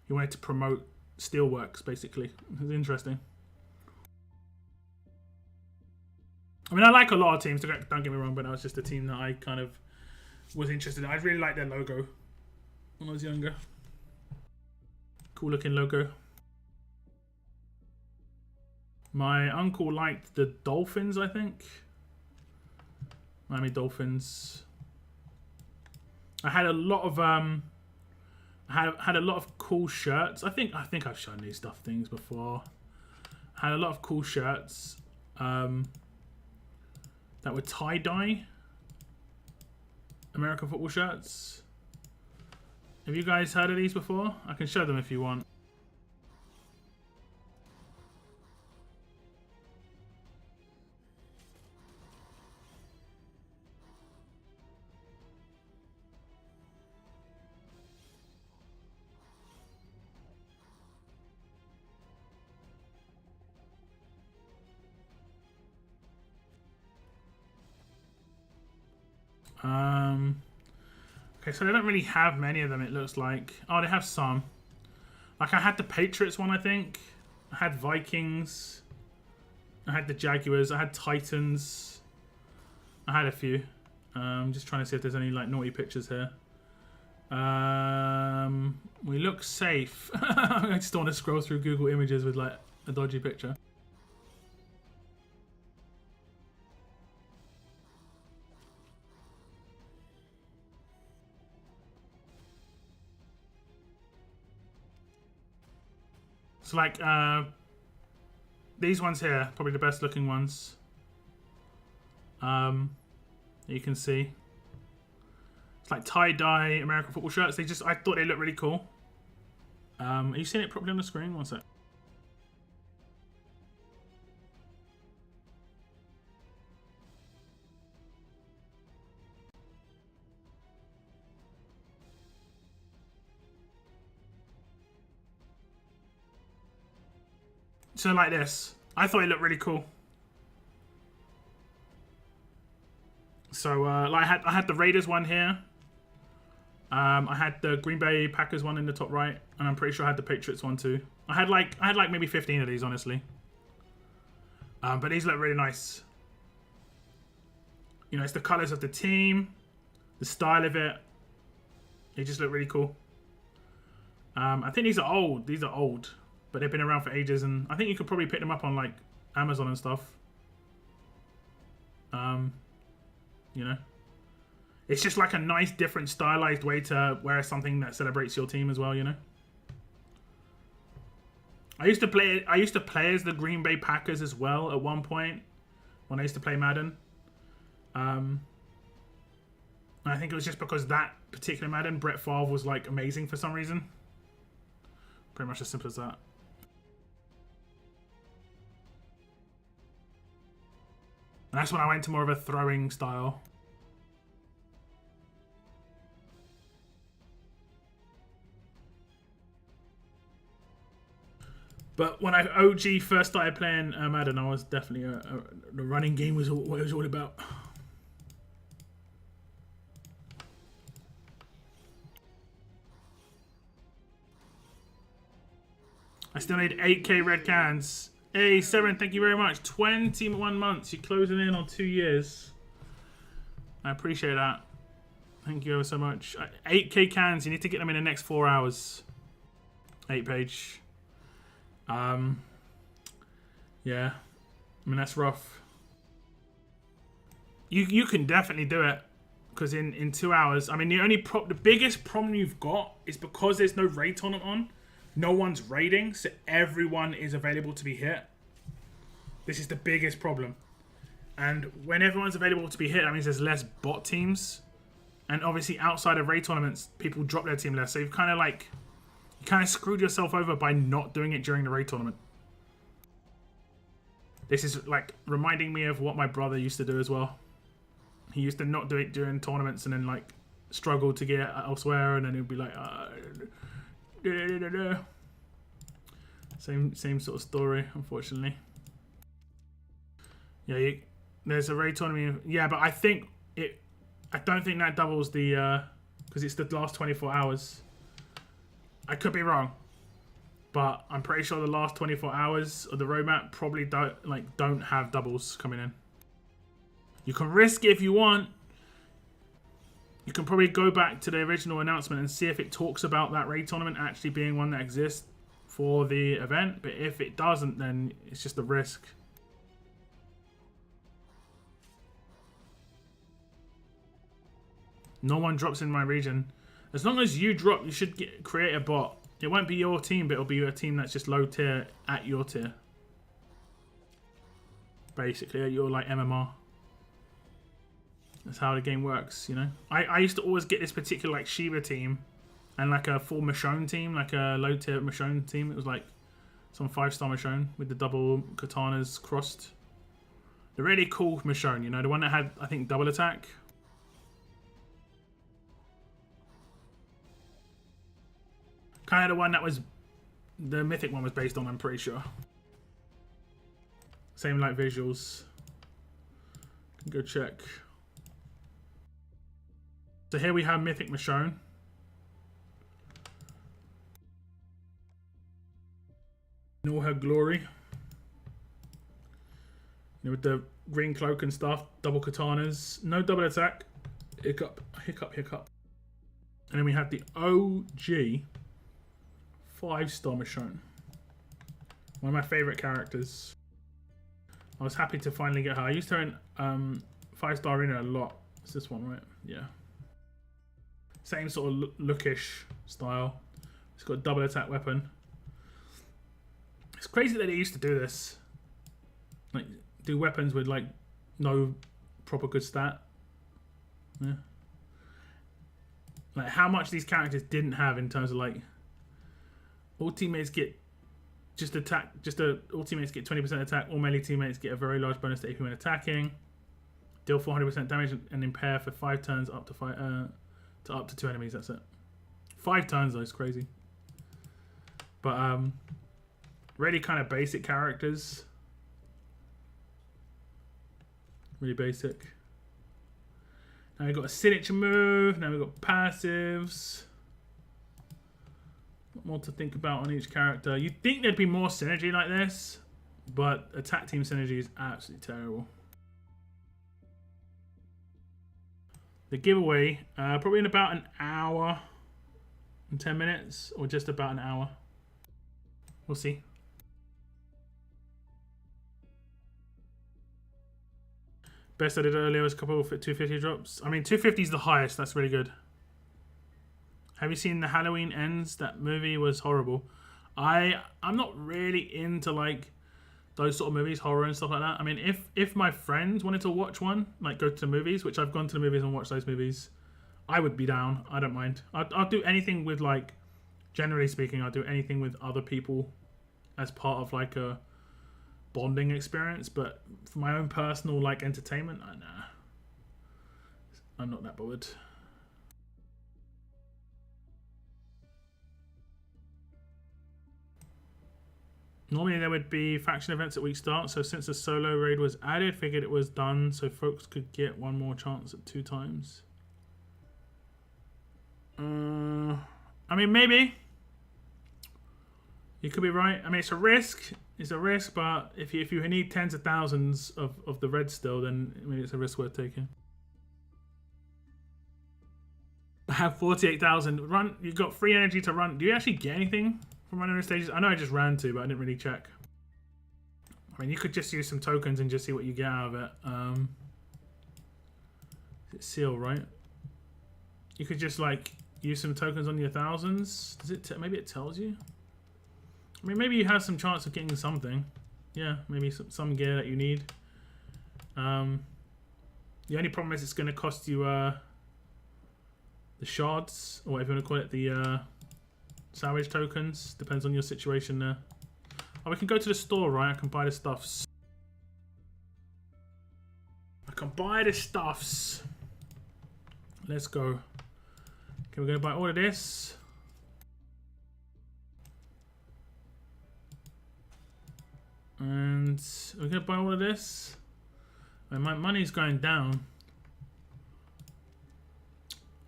B: he wanted to promote steelworks basically. It was interesting. I mean, I like a lot of teams, don't get me wrong, but that was just a team that I kind of was interested in. I really liked their logo when I was younger. Cool looking logo. My uncle liked the Dolphins, I think. Miami Dolphins. I had a lot of had a lot of cool shirts. I think I've shown these things before. I had a lot of cool shirts that were tie-dye American football shirts. Have you guys heard of these before? I can show them if you want. Okay, so they don't really have many of them, it looks like. Oh, they have some. Like, I had the Patriots one, I think. I had Vikings. I had the Jaguars. I had Titans. I had a few. Just trying to see if there's any, like, naughty pictures here. We look safe. I just don't want to scroll through Google Images with, like, a dodgy picture. So like these ones here, probably the best looking ones. You can see it's like tie-dye American football shirts. I thought they looked really cool. Are you seeing it properly on the screen? One sec. So like this. I thought it looked really cool. So like I had the Raiders one here. I had the Green Bay Packers one in the top right, and I'm pretty sure I had the Patriots one too. I had like maybe 15 of these, honestly. But these look really nice. You know, it's the colors of the team, the style of it. They just look really cool. I think these are old. These are old. But they've been around for ages, and I think you could probably pick them up on like Amazon and stuff. You know, it's just like a nice, different, stylized way to wear something that celebrates your team as well. You know, I used to play as the Green Bay Packers as well at one point when I used to play Madden. And I think it was just because that particular Madden, Brett Favre was like amazing for some reason. Pretty much as simple as that. And that's when I went to more of a throwing style. But when I OG first started playing Madden, I was definitely the running game was what it was all about. I still need 8K red cans. Hey, Severin, thank you very much. 21 months. You're closing in on 2 years. I appreciate that. Thank you ever so much. 8K cans. You need to get them in the next 4 hours. 8 page. Yeah. I mean, that's rough. You can definitely do it. Because in 2 hours, I mean, the biggest problem you've got is because there's no raid on it on. No one's raiding, so everyone is available to be hit. This is the biggest problem. And when everyone's available to be hit, that means there's less bot teams. And obviously outside of raid tournaments, people drop their team less. So you've kind of screwed yourself over by not doing it during the raid tournament. This is like reminding me of what my brother used to do as well. He used to not do it during tournaments and then like struggle to get elsewhere, and then he'd be like, Same sort of story, unfortunately. Yeah, there's a raid tournament. Yeah, but I don't think that doubles the because it's the last 24 hours. I could be wrong, but I'm pretty sure the last 24 hours of the roadmap probably don't have doubles coming in. You can risk it if you want. You can probably go back to the original announcement and see if it talks about that raid tournament actually being one that exists for the event. But if it doesn't, then it's just a risk. No one drops in my region. As long as you drop, you should create a bot. It won't be your team, but it'll be a team that's just low tier at your tier. Basically, at your like MMR. That's how the game works, you know. I used to always get this particular like Shiva team and like a full Michonne team, like a low tier Michonne team. It was like some 5-star Michonne with the double katanas crossed. The really cool Michonne, you know, the one that had, I think, double attack. Kind of the one that was, the mythic one was based on, I'm pretty sure. Same like visuals. Can go check. So here we have mythic Michonne. In all her glory. You know, with the green cloak and stuff, double katanas, no double attack. Hiccup, hiccup, hiccup. And then we have the OG 5-star Michonne. One of my favorite characters. I was happy to finally get her. I used her in 5-star Arena a lot. It's this one, right? Yeah. Same sort of lookish style. It's got a double attack weapon. It's crazy that they used to do this. Like, do weapons with like no proper good stat. Yeah. Like how much these characters didn't have in terms of like all teammates get just attack, all teammates get 20% attack, all melee teammates get a very large bonus to AP when attacking. Deal 400% damage and impair for 5 turns up to 2 enemies, that's it. 5 turns though, it's crazy. But really kind of basic characters. Really basic. Now we've got a signature move, now we've got passives. More to think about on each character. You'd think there'd be more synergy like this, but attack team synergy is absolutely terrible. The giveaway, probably in about an hour and 10 minutes, or just about an hour. We'll see. Best I did earlier was a couple of 250 drops. I mean, 250 is the highest. That's really good. Have you seen the Halloween Ends? That movie was horrible. I'm not really into like those sort of movies, horror and stuff like that. I mean, if my friends wanted to watch one, like go to the movies, which I've gone to the movies and watched those movies, I would be down. I don't mind. I'll do anything with like, generally speaking, I'll do anything with other people as part of like a bonding experience. But for my own personal like entertainment, nah, I'm not that bothered. Normally there would be faction events at week start, so since the solo raid was added, figured it was done so folks could get one more chance at 2 times. I mean, maybe. You could be right. I mean, it's a risk. It's a risk, but if you need tens of thousands of the red still, then I mean, it's a risk worth taking. I have 48,000. Run. You've got free energy to run. Do you actually get anything from running the stages? I know I just ran 2, but I didn't really check. I mean, you could just use some tokens and just see what you get out of it. Is it seal, right? You could just like use some tokens on your thousands. Does it? Maybe it tells you. I mean, maybe you have some chance of getting something. Yeah, maybe some gear that you need. The only problem is it's going to cost you the shards, or whatever you want to call it, the salvage tokens. Depends on your situation there. Oh, we can go to the store, right? I can buy the stuffs. I can buy the stuffs. Let's go. Okay, we're going to buy all of this. And we're going to buy all of this. And my money's going down.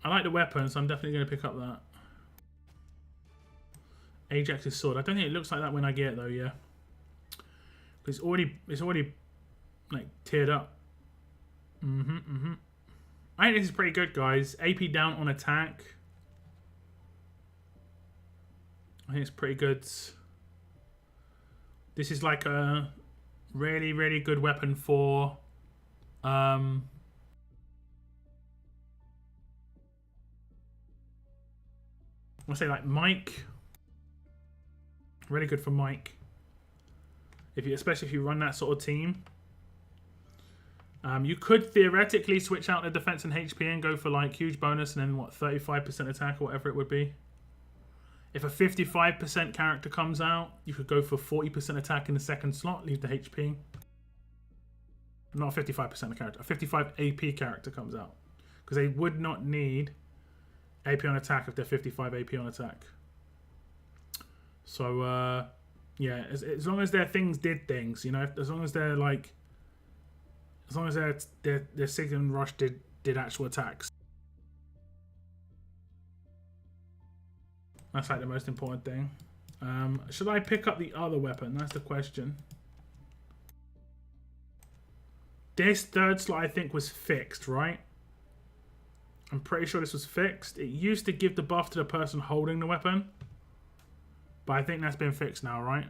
B: I like the weapon, so I'm definitely going to pick up that. Ajax's sword. I don't think it looks like that when I get it though, yeah. It's already like tiered up. I think this is pretty good, guys. AP down on attack. I think it's pretty good. This is like a really, really good weapon for I say like Mike. Really good for Mike. Especially if you run that sort of team. You could theoretically switch out the defense and HP and go for like huge bonus and then what, 35% attack or whatever it would be. If a 55% character comes out, you could go for 40% attack in the second slot, leave the HP. Not a 55% character, a 55 AP character comes out. Because they would not need AP on attack if they're 55 AP on attack. So, yeah, as long as their things did things, you know, as long as they're like, as long as their Sigma and Rush did actual attacks. That's like the most important thing. Should I pick up the other weapon? That's the question. This third slot I think was fixed, right? I'm pretty sure this was fixed. It used to give the buff to the person holding the weapon. But I think that's been fixed now, right?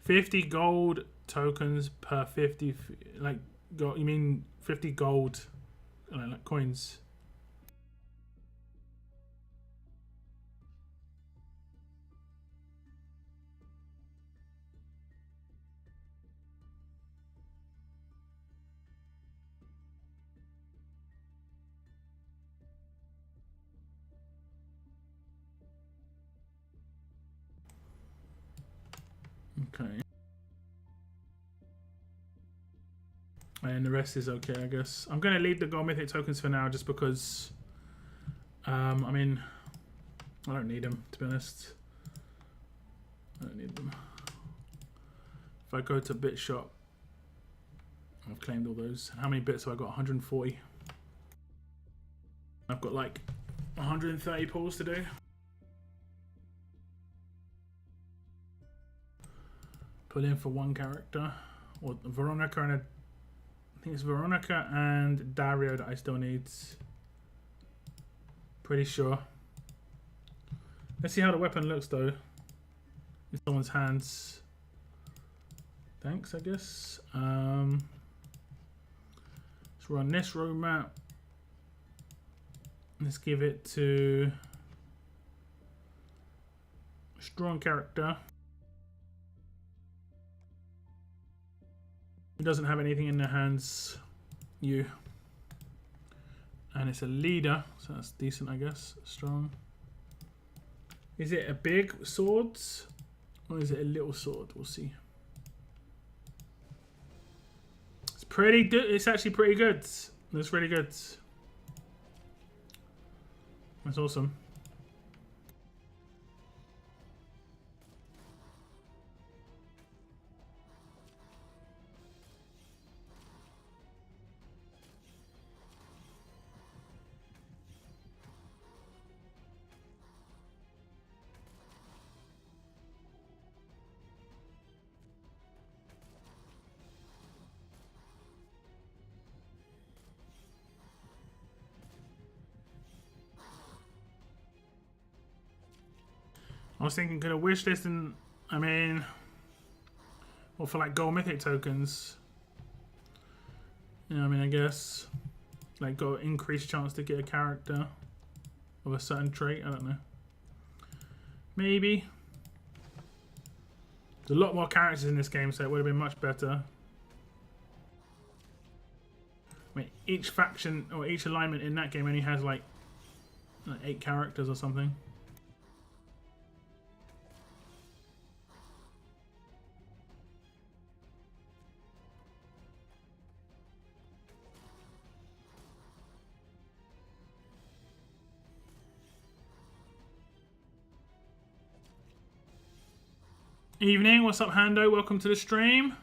B: $50 gold tokens per 50, like, you mean 50 gold, like coins? Okay. And the rest is okay, I guess. I'm going to leave the gold mythic tokens for now just because, I mean, I don't need them, to be honest. I don't need them. If I go to bit shop, I've claimed all those. How many bits have I got? 140. I've got like 130 pulls to do. Put in for one character, or Veronica and I think it's Veronica and Dario that I still need. Pretty sure. Let's see how the weapon looks though. In someone's hands. Thanks, I guess. Let's run this roadmap. Let's give it to a strong character. Who doesn't have anything in their hands? You. And it's a leader, so that's decent, I guess. Strong. Is it a big sword? Or is it a little sword? We'll see. It's pretty good. It's actually pretty good. That's really good. That's awesome. I was thinking, could I wish list and, I mean, or for like gold mythic tokens. Yeah, I mean, I guess, like, got increased chance to get a character of a certain trait. I don't know. Maybe. There's a lot more characters in this game, so it would have been much better. I mean, each faction or each alignment in that game only has like 8 characters or something. Evening, what's up, Hando? Welcome to the stream.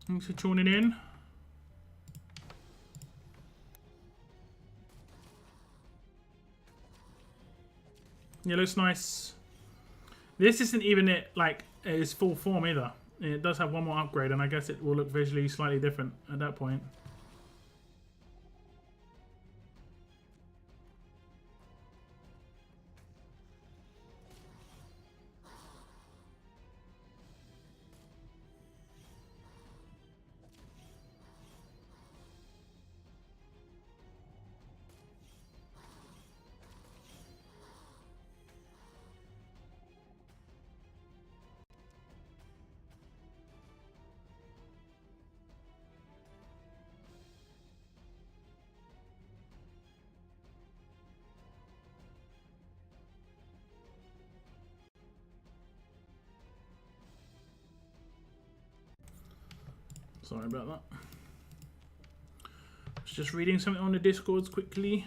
B: Thanks for tuning in. Yeah, looks nice. This isn't even it, like, its full form either. It does have one more upgrade, and I guess it will look visually slightly different at that point. Sorry about that. I was just reading something on the Discords quickly.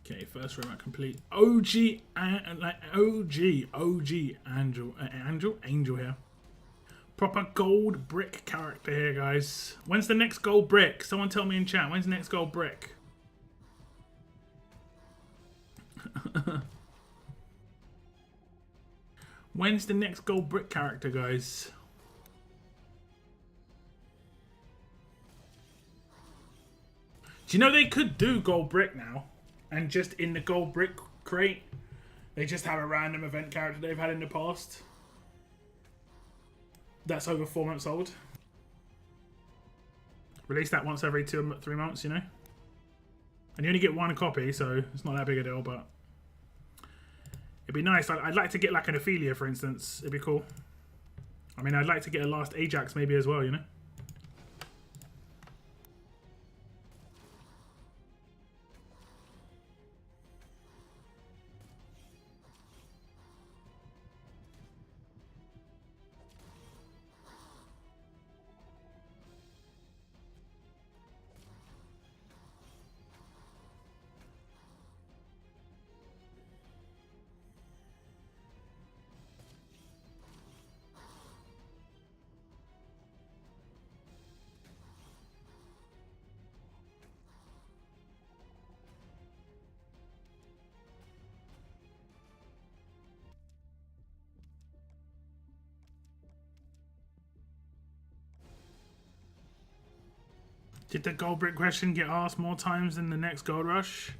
B: Okay, first room complete. OG, Angel here. Proper gold brick character here, guys. When's the next gold brick? Someone tell me in chat. When's the next gold brick? When's the next gold brick character, guys? Do you know they could do gold brick now? And just in the gold brick crate, they just have a random event character they've had in the past. That's over 4 months old. Release that once every 2 or 3 months, you know? And you only get one copy, so it's not that big a deal, but it'd be nice. I'd like to get like an Ophelia, for instance. It'd be cool. I mean, I'd like to get a last Ajax maybe as well, you know? Did the gold brick question get asked more times than the next gold rush?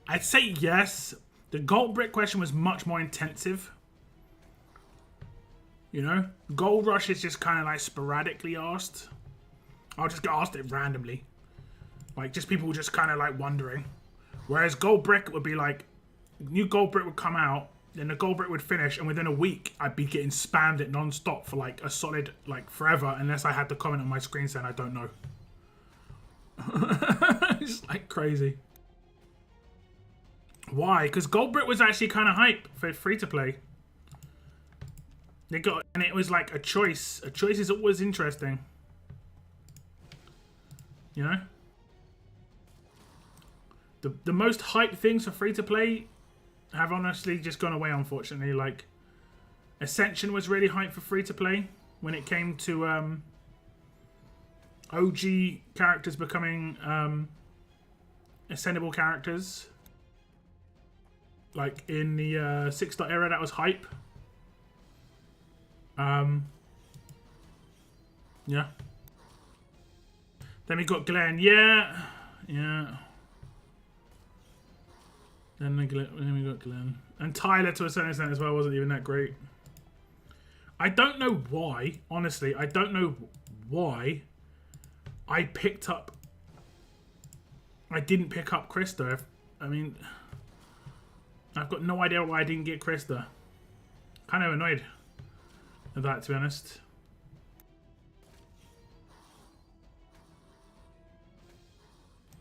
B: I'd say yes. The gold brick question was much more intensive. You know? Gold rush is just kind of like sporadically asked. I'll just get asked it randomly. Like, just people just kind of like wondering. Whereas gold brick would be like, new gold brick would come out, then the gold brick would finish, and within a week, I'd be getting spammed it non-stop for like a solid, like forever, unless I had the comment on my screen saying I don't know. It's like crazy. Why? Because gold brick was actually kind of hype for free to play. They got, and it was like a choice. A choice is always interesting. You know? The most hyped things for free to play have honestly just gone away, unfortunately. Like, Ascension was really hyped for free to play when it came to OG characters becoming ascendable characters. Like in the 6. Era, that was hype. Yeah. Then we got Glenn. Yeah. Then we got Glenn. And Tyler, to a certain extent as well, wasn't even that great. I don't know why, honestly, I don't know why I picked up I didn't pick up Krista. I mean, I've got no idea why I didn't get Krista. Kind of annoyed with that, to be honest.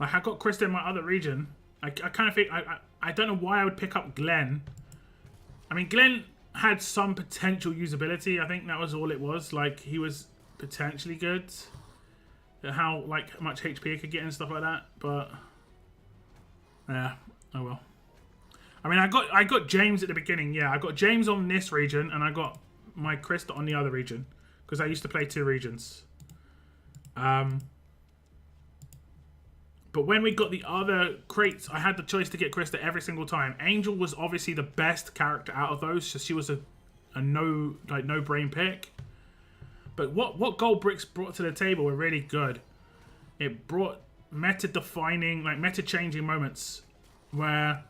B: Like, I got Krista in my other region. I kind of think... I don't know why I would pick up Glenn. I mean, Glenn had some potential usability. I think that was all it was. Like, he was potentially good. How, like, much HP he could get and stuff like that. But, yeah. Oh, well. I mean, I got James at the beginning. Yeah, I got James on this region, and I got my Krista on the other region. Because I used to play 2 regions. But when we got the other crates, I had the choice to get Krista every single time. Angel was obviously the best character out of those, so she was a no brain pick. But what gold bricks brought to the table were really good. It brought meta defining, like meta changing moments where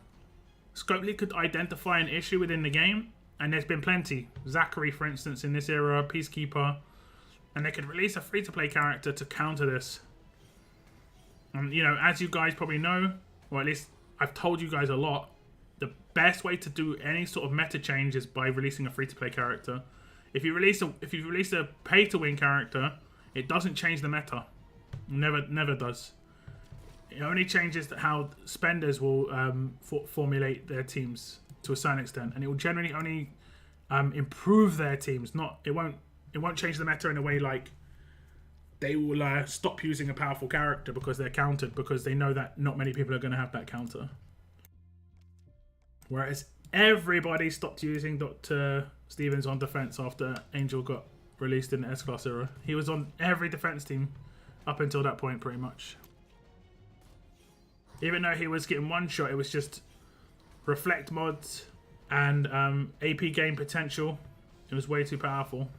B: Scopely could identify an issue within the game, and there's been plenty. Zachary, for instance, in this era, Peacekeeper, and they could release a free to play character to counter this. You know, as you guys probably know, or at least I've told you guys a lot, the best way to do any sort of meta change is by releasing a free-to-play character. If you release a pay-to-win character, it doesn't change the meta. Never does. It only changes how spenders will formulate their teams to a certain extent, and it will generally only improve their teams. It won't change the meta in a way like they will stop using a powerful character because they're countered, because they know that not many people are going to have that counter. Whereas everybody stopped using Dr. Stevens on defense after Angel got released in the S-Class era. He was on every defense team up until that point, pretty much. Even though he was getting one shot, it was just reflect mods and AP game potential. It was way too powerful.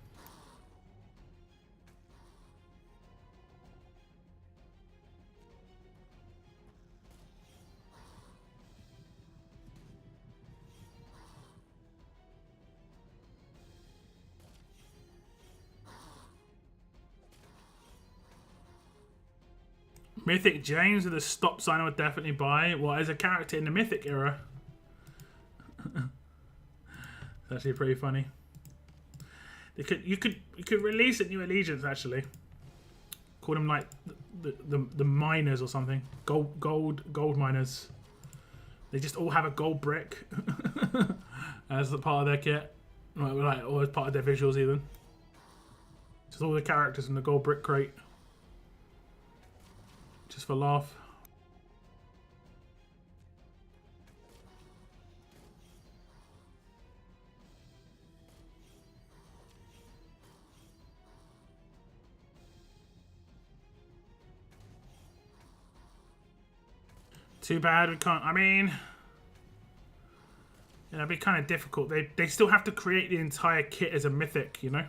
B: Mythic James with a stop sign I would definitely buy. Well, as a character in the Mythic era. It's actually pretty funny. You could release a new allegiance actually. Call them like the miners or something. Gold miners. They just all have a gold brick as a part of their kit. Like, or as part of their visuals even. Just all the characters in the gold brick crate. Just for laugh. Too bad we can't. I mean, it'd be kind of difficult. They still have to create the entire kit as a mythic, you know.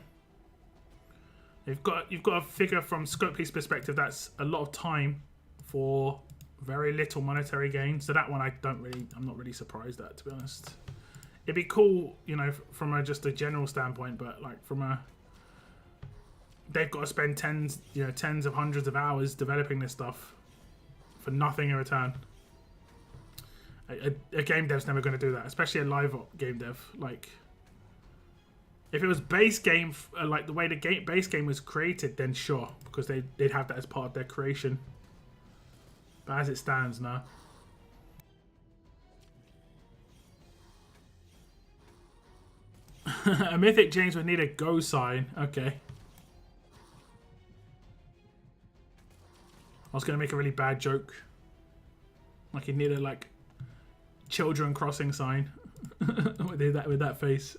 B: You've got to figure from Scopely's perspective that's a lot of time for very little monetary gain. So that one I'm not really surprised at, to be honest. It'd be cool, you know, from just a general standpoint, but like they've got to spend tens of hundreds of hours developing this stuff for nothing in return. A game dev's never going to do that, especially a live game dev. Like, if it was base game, like the way the base game was created, then sure, because they'd have that as part of their creation. But as it stands now. A Mythic James would need a go sign. Okay. I was going to make a really bad joke. Like he'd need a like children crossing sign with that face.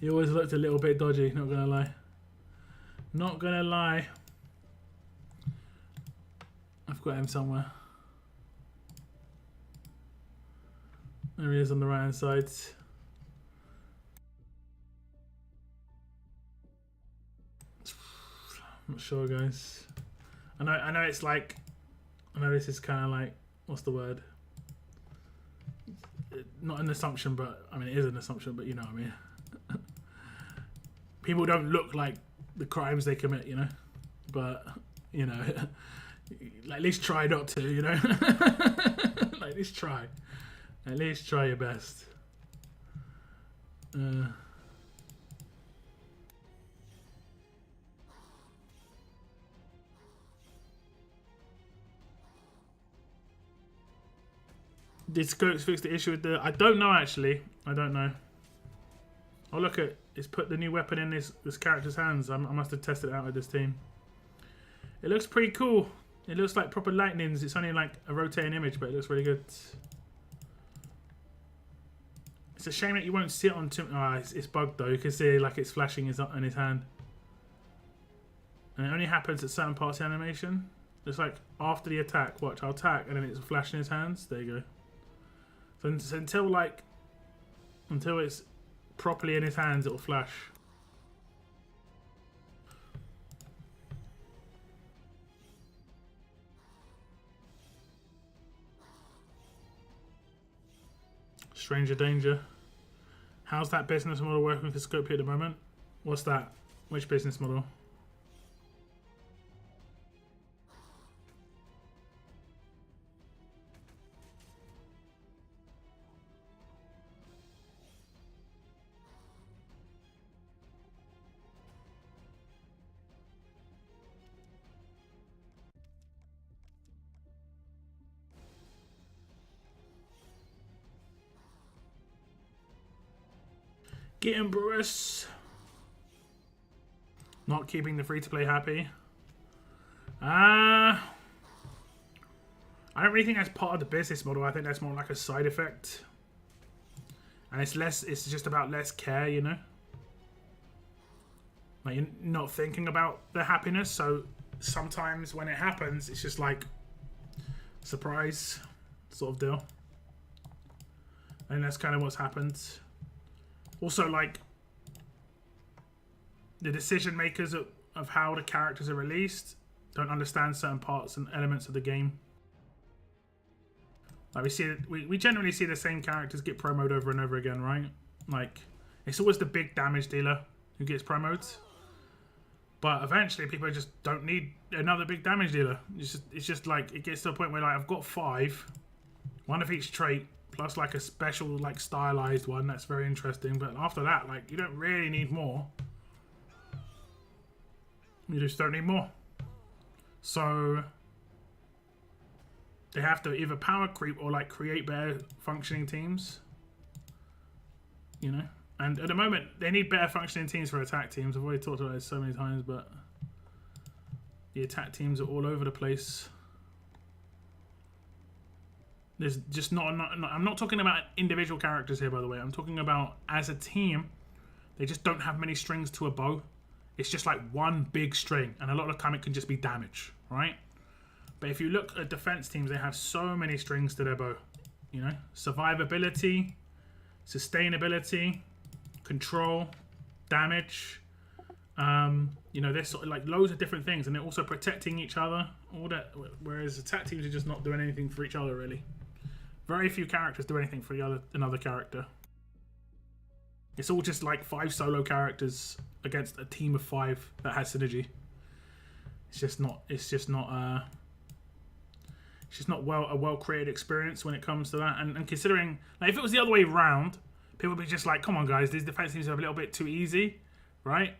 B: He always looked a little bit dodgy, not gonna lie. Not gonna lie. I've got him somewhere. There he is on the right hand side. I'm not sure, guys. I know it's like, I know this is kind of like, what's the word? Not an assumption, but I mean it is an assumption, but you know what I mean. People don't look like the crimes they commit, you know. But you know, Like, at least try not to, you know? Like, at least try. At least try your best. Did Scopes fix the issue with the... I don't know, actually. I don't know. Oh, look at... It's put the new weapon in this character's hands. I must have tested it out with this team. It looks pretty cool. It looks like proper lightnings. It's only like a rotating image, but it looks really good. It's a shame that you won't see it on... it's bugged, though. You can see like it's flashing in his hand. And it only happens at certain parts of the animation. It's like after the attack. Watch, I'll attack, and then it's flashing in his hands. There you go. So until it's properly in his hands, it'll flash. Stranger danger. How's that business model working for Scopely at the moment? What's that? Which business model? Get him, Bruce. Not keeping the free-to-play happy. I don't really think that's part of the business model. I think that's more like a side effect. And it's just about less care, you know? Like, you're not thinking about the happiness, so sometimes when it happens, it's just like surprise sort of deal. And that's kind of what's happened. Also, like, the decision makers of how the characters are released don't understand certain parts and elements of the game. Like, we generally see the same characters get promoted over and over again, right? Like, it's always the big damage dealer who gets promoted. But eventually, people just don't need another big damage dealer. It's just like, it gets to a point where, like, I've got 5, one of each trait, plus like a special, like, stylized one that's very interesting. But after that, like, you don't really need more. You just don't need more. So they have to either power creep or like create better functioning teams. You know? And at the moment, they need better functioning teams for attack teams. I've already talked about this so many times, but the attack teams are all over the place. There's just not I'm not talking about individual characters here, by the way. I'm talking about as a team, they just don't have many strings to a bow. It's just like one big string, and a lot of the time it can just be damage, right? But if you look at defense teams, they have so many strings to their bow. You know, survivability, sustainability, control, damage. You know, there's sort of like loads of different things, and they're also protecting each other. All that. Whereas attack teams are just not doing anything for each other, really. Very few characters do anything for another character. It's all just like 5 solo characters against a team of 5 that has synergy. It's just not a well created experience when it comes to that. And considering, like, if it was the other way around, people would be just like, come on guys, these defense teams are a little bit too easy, right?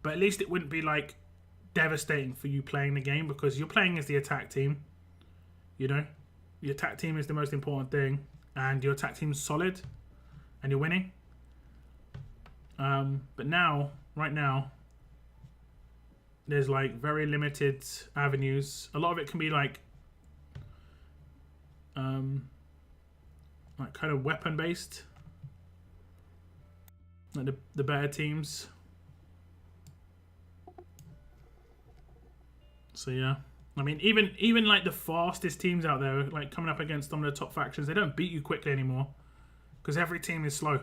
B: But at least it wouldn't be like devastating for you playing the game, because you're playing as the attack team. You know, the attack team is the most important thing, and your attack team's solid, and you're winning. But now, right now, there's like very limited avenues. A lot of it can be like kind of weapon based, like the better teams. So yeah, I mean, even like the fastest teams out there, like coming up against some of the top factions, they don't beat you quickly anymore, because every team is slow.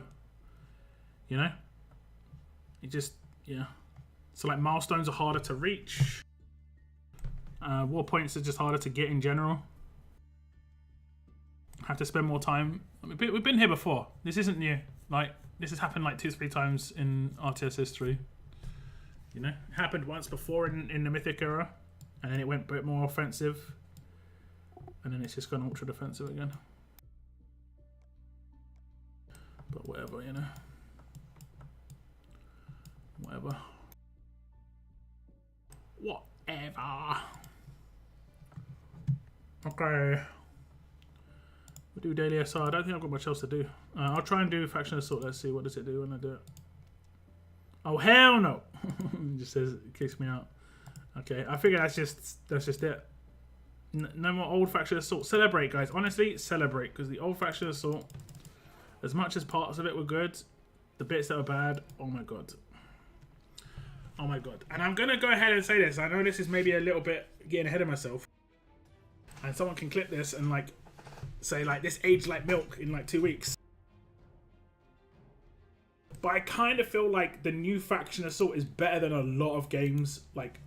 B: You know, it just, yeah. So like milestones are harder to reach. War points are just harder to get in general. Have to spend more time. I mean, we've been here before. This isn't new. Like, this has happened like 2-3 times in RTS history. You know, it happened once before in the Mythic era. and then it went a bit more offensive, and then it's just gone ultra defensive again. But whatever, you know. Whatever. Whatever. Okay. We'll do daily SR. I don't think I've got much else to do. I'll try and do faction assault. Let's see what does it do when I do it. Oh hell no! It just says it kicks me out. Okay, I figure that's just it. No more old faction assault. Celebrate, guys. Honestly, celebrate, because the old faction assault, as much as parts of it were good, the bits that were bad, oh my god. Oh my god. And I'm gonna go ahead and say this. I know this is maybe a little bit getting ahead of myself, and someone can clip this and like say like this aged like milk in like 2 weeks. But I kind of feel like the new faction assault is better than a lot of games like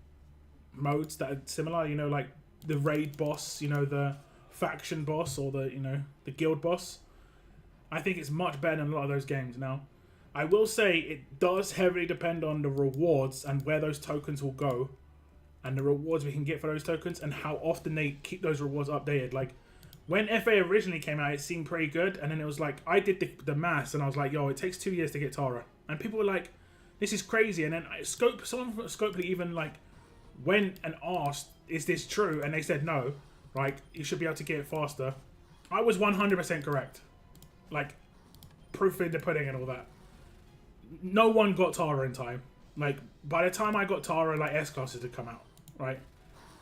B: modes that are similar. You know, like the raid boss, you know, the faction boss, or the, you know, the guild boss. I think it's much better than a lot of those games. Now, I will say it does heavily depend on the rewards and where those tokens will go, and the rewards we can get for those tokens, and how often they keep those rewards updated. Like, when FA originally came out, it seemed pretty good, and then it was like, I did the maths, and I was like, yo, it takes 2 years to get Tara. And people were like, this is crazy. And then someone from Scopely even like went and asked, is this true? And they said no, right? You should be able to get it faster. I was 100% correct. Like, proof in the pudding and all that. No one got Tara in time. Like, by the time I got Tara, like, S-classes had come out, right?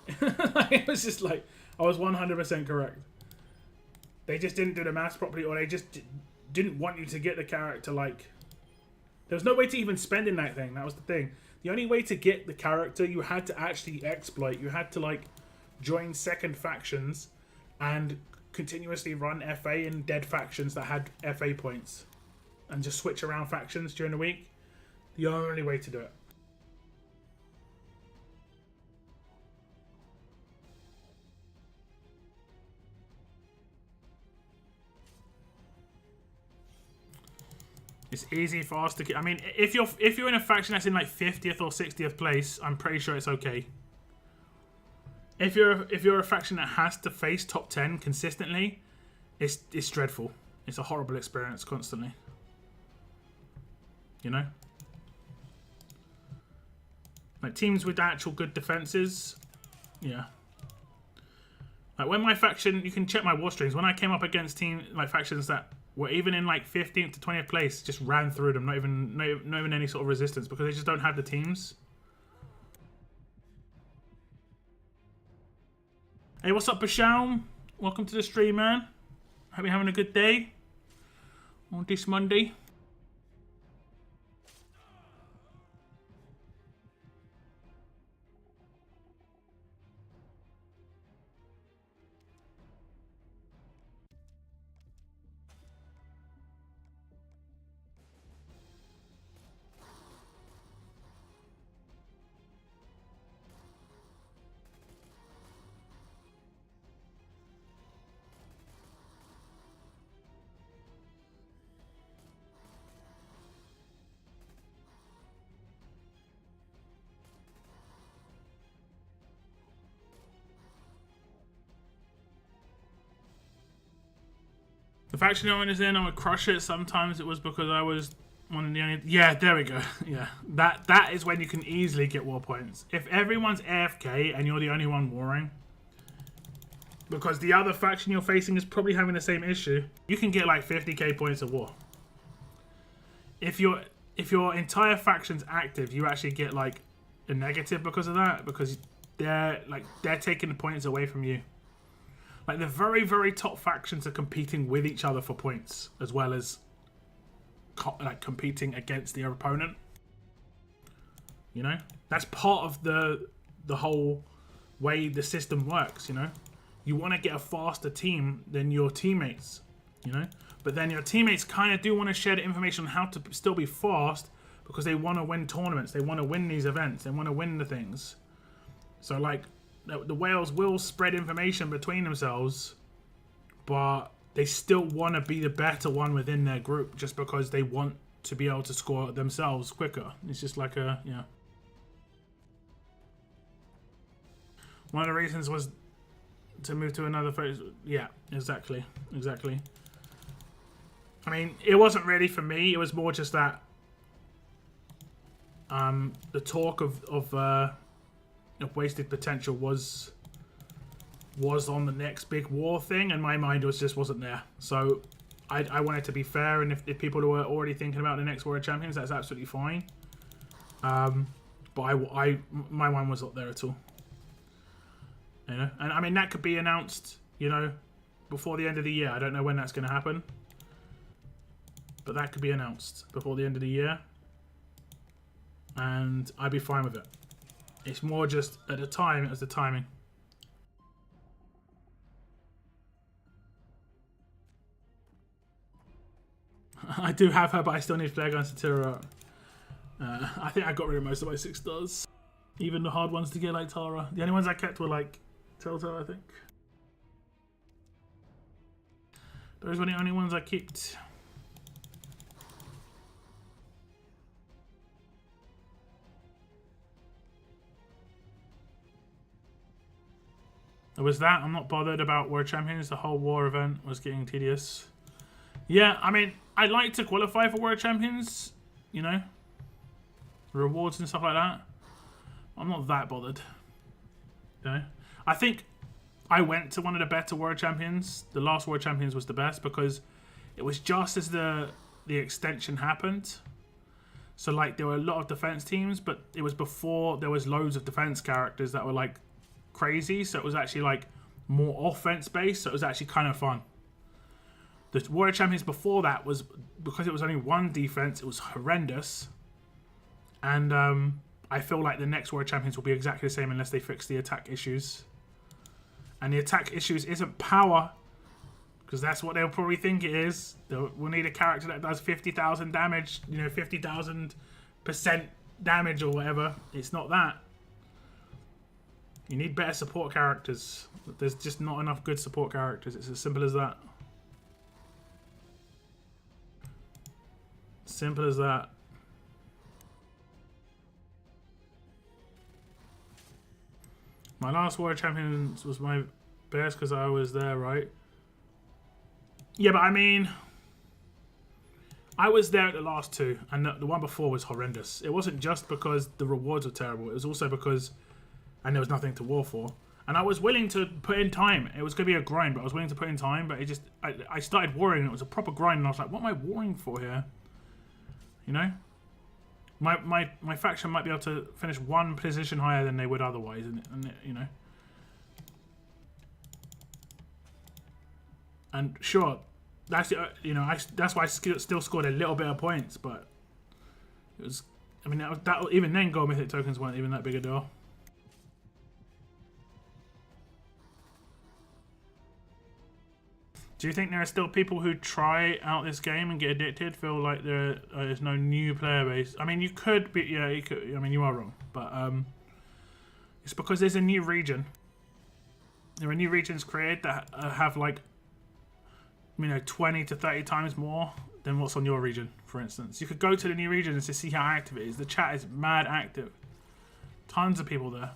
B: It was just like, I was 100% correct. They just didn't do the maths properly, or they just didn't want you to get the character, like... There was no way to even spend in that thing. That was the thing. The only way to get the character, you had to actually exploit. You had to, like, join second factions and continuously run FA in dead factions that had FA points. And just switch around factions during the week. The only way to do it. It's easy for us to get. I mean, if you're in a faction that's in like 50th or 60th place, I'm pretty sure it's okay. If you're a faction that has to face top 10 consistently, it's dreadful. It's a horrible experience constantly. You know? Like teams with actual good defenses, yeah. Like when my faction, you can check my war streams. When I came up against factions that were even in like 15th to 20th place, just ran through them, not even any sort of resistance, because they just don't have the teams. Hey, what's up, Bashaum? Welcome to the stream, man. Hope you're having a good day on this Monday. The faction I was in, I would crush it. Sometimes it was because I was one of the only... Yeah, there we go. Yeah, that is when you can easily get war points. If everyone's AFK and you're the only one warring, because the other faction you're facing is probably having the same issue, you can get like 50k points of war. If your entire faction's active, you actually get like a negative because of that, because they're taking the points away from you. Like the very, very top factions are competing with each other for points, as well as like competing against their opponent. You know, that's part of the whole way the system works. You know, you want to get a faster team than your teammates. You know, but then your teammates kind of do want to share the information on how to still be fast, because they want to win tournaments, they want to win these events, they want to win the things. So like, the whales will spread information between themselves, but they still want to be the better one within their group, just because they want to be able to score themselves quicker. It's just like a, yeah. One of the reasons was to move to another phase. Yeah, exactly. Exactly. I mean, it wasn't really for me. It was more just that the talk of wasted potential was on the next big war thing, and my mind wasn't there. So I wanted to be fair, and if people were already thinking about the next World Champions, that's absolutely fine. But my mind was not there at all. You know, and I mean that could be announced, you know, before the end of the year. I don't know when that's going to happen, but that could be announced before the end of the year, and I'd be fine with it. It's more just at the time, it was the timing. I do have her, but I still need flare guns to tear her up. I think I got rid of most of my 6 stars. Even the hard ones to get, like Tara. The only ones I kept were like Telltale, I think. Those were the only ones I kept. It was that. I'm not bothered about World Champions. The whole war event was getting tedious. Yeah, I mean, I'd like to qualify for World Champions, you know, rewards and stuff like that. I'm not that bothered. You know, I think I went to one of the better World Champions. The last World Champions was the best because it was just as the extension happened. So like there were a lot of defense teams, but it was before there was loads of defense characters that were like crazy. So it was actually like more offense based. So it was actually kind of fun. The World Champions before that was, because it was only one defense, it was horrendous. And I feel like the next World Champions will be exactly the same unless they fix the attack issues. And the attack issues isn't power, because that's what they'll probably think it is. We'll need a character that does 50,000 damage, you know, 50,000% damage or whatever. It's not that. You need better support characters. There's just not enough good support characters. It's as simple as that. Simple as that. My last World Champions was my best because I was there, right? Yeah, but I mean, I was there at the last 2, and the one before was horrendous. It wasn't just because the rewards were terrible. It was also because, and there was nothing to war for. And I was willing to put in time. It was going to be a grind, but I was willing to put in time. But it just, I started warring, and it was a proper grind, and I was like, what am I warring for here? You know? My faction might be able to finish 1 position higher than they would otherwise, and you know. And sure, that's you know, that's why I still scored a little bit of points, but it was, I mean, that even then gold mythic tokens weren't even that big a deal. Do you think there are still people who try out this game and get addicted, feel like there's no new player base? I mean, you could be, yeah, you could. I mean, you are wrong, but it's because there's a new region. There are new regions created that have like, you know, 20 to 30 times more than what's on your region, for instance. You could go to the new regions to see how active it is. The chat is mad active. Tons of people there.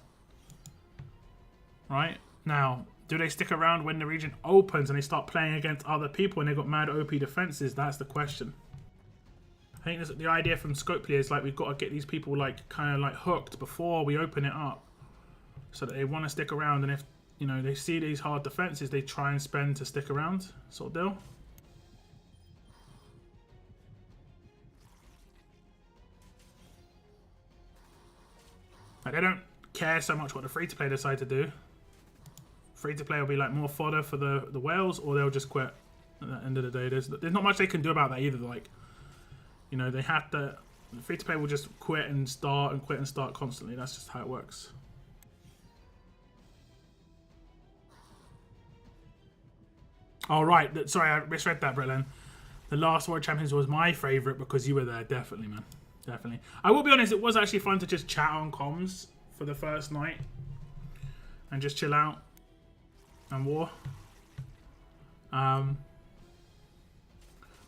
B: Right? Now, do they stick around when the region opens and they start playing against other people and they've got mad OP defenses? That's the question. I think the idea from Scopely is like we've got to get these people like kind of like hooked before we open it up, so that they want to stick around. And if, you know, they see these hard defenses, they try and spend to stick around, sort of deal. Like, they don't care so much what the free-to-play decide to do. Free-to-play will be like more fodder for the whales, or they'll just quit at the end of the day. There's not much they can do about that either. Like, you know, they have to, free-to-play will just quit and start and quit and start constantly. That's just how it works. Oh, right. Sorry, I misread that, Bretland. The last World Champions was my favourite because you were there. Definitely, man. Definitely. I will be honest, it was actually fun to just chat on comms for the first night and just chill out and war. But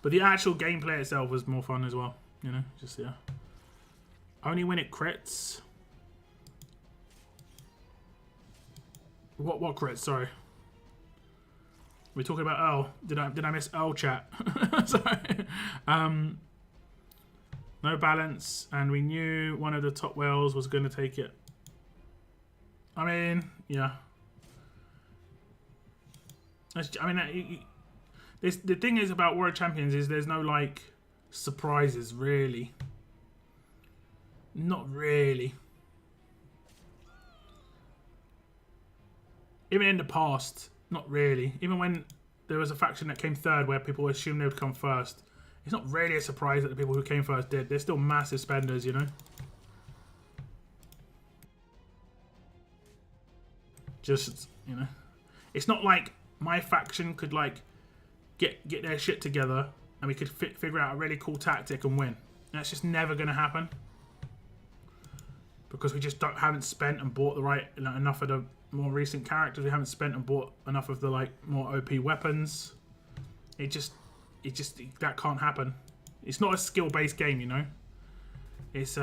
B: the actual gameplay itself was more fun as well. You know, just, yeah. Only when it crits. What crit? Sorry. We're talking about Earl. Did I miss Earl chat? Sorry. No balance, and we knew one of the top whales was going to take it. I mean, yeah. I mean, the thing is about World Champions is there's no like surprises really. Not really. Even in the past, not really. Even when there was a faction that came third where people assumed they would come first, it's not really a surprise that the people who came first did. They're still massive spenders, you know? Just, you know. It's not like my faction could, like, get their shit together and we could figure out a really cool tactic and win. That's just never going to happen. Because we just haven't spent and bought the right enough of the more recent characters. We haven't spent and bought enough of the, like, more OP weapons. It just that can't happen. It's not a skill-based game, you know. It's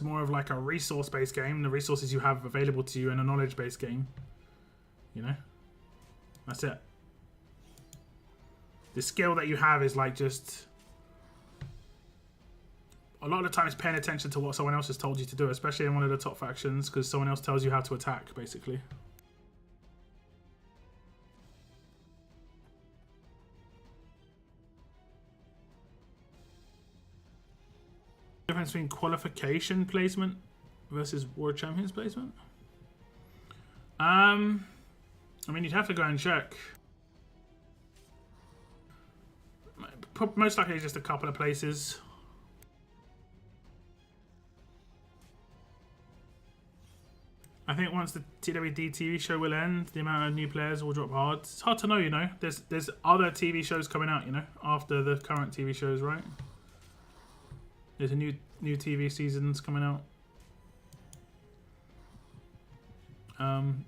B: more of like a resource-based game. The resources you have available to you, and a knowledge-based game. You know, that's it. The skill that you have is like just a lot of the time it's paying attention to what someone else has told you to do, especially in one of the top factions, because someone else tells you how to attack, basically. Difference between qualification placement versus World Champions placement? I mean, you'd have to go and check. Most likely just a couple of places. I think once the TWD TV show will end, the amount of new players will drop hard. It's hard to know, you know. There's other TV shows coming out, you know, after the current TV shows, right? There's a new TV seasons coming out.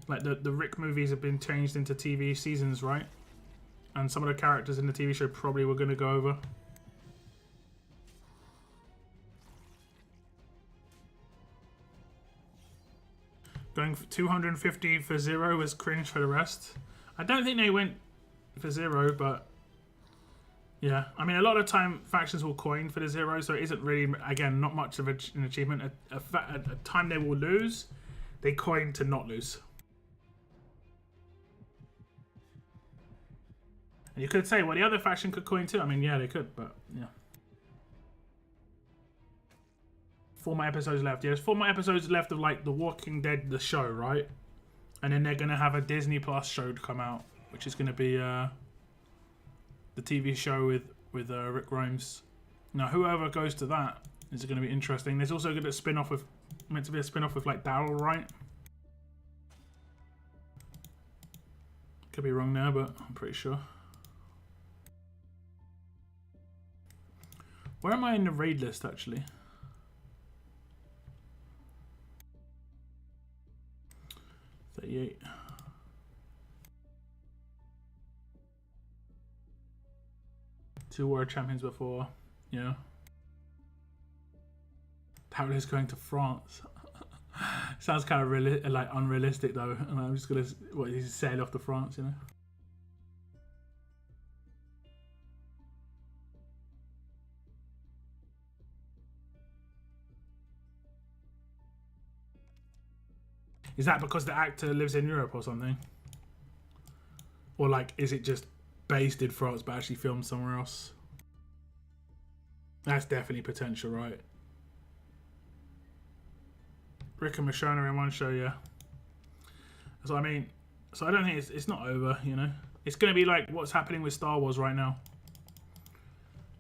B: Like the Rick movies have been changed into TV seasons, right? And some of the characters in the TV show probably we're going to go over. Going for 250 for Zero was cringe for the rest. I don't think they went for Zero, but yeah. I mean, a lot of time factions will coin for the Zero, so it isn't really, again, not much of an achievement. A time they will lose, they coin to not lose. And you could say, well, the other faction could coin too. I mean, yeah, they could, but yeah. 4 more episodes left. Yeah, there's 4 more episodes left of like The Walking Dead, the show, right? And then they're gonna have a Disney Plus show to come out, which is gonna be the TV show with Rick Grimes. Now, whoever goes to that is gonna be interesting. There's also gonna be a spin-off with meant to be a spin-off with like Daryl, right? Could be wrong there, but I'm pretty sure. Where am I in the raid list actually? 38. Two World Champions before, yeah. Daryl is going to France. Sounds kind of like unrealistic though, and I'm just gonna he's sail off to France, you know. Is that because the actor lives in Europe or something? Or like, is it just based in France but actually filmed somewhere else? That's definitely potential, right? Rick and Michonne in one show, yeah. So I mean, so I don't think it's not over, you know. It's going to be like what's happening with Star Wars right now,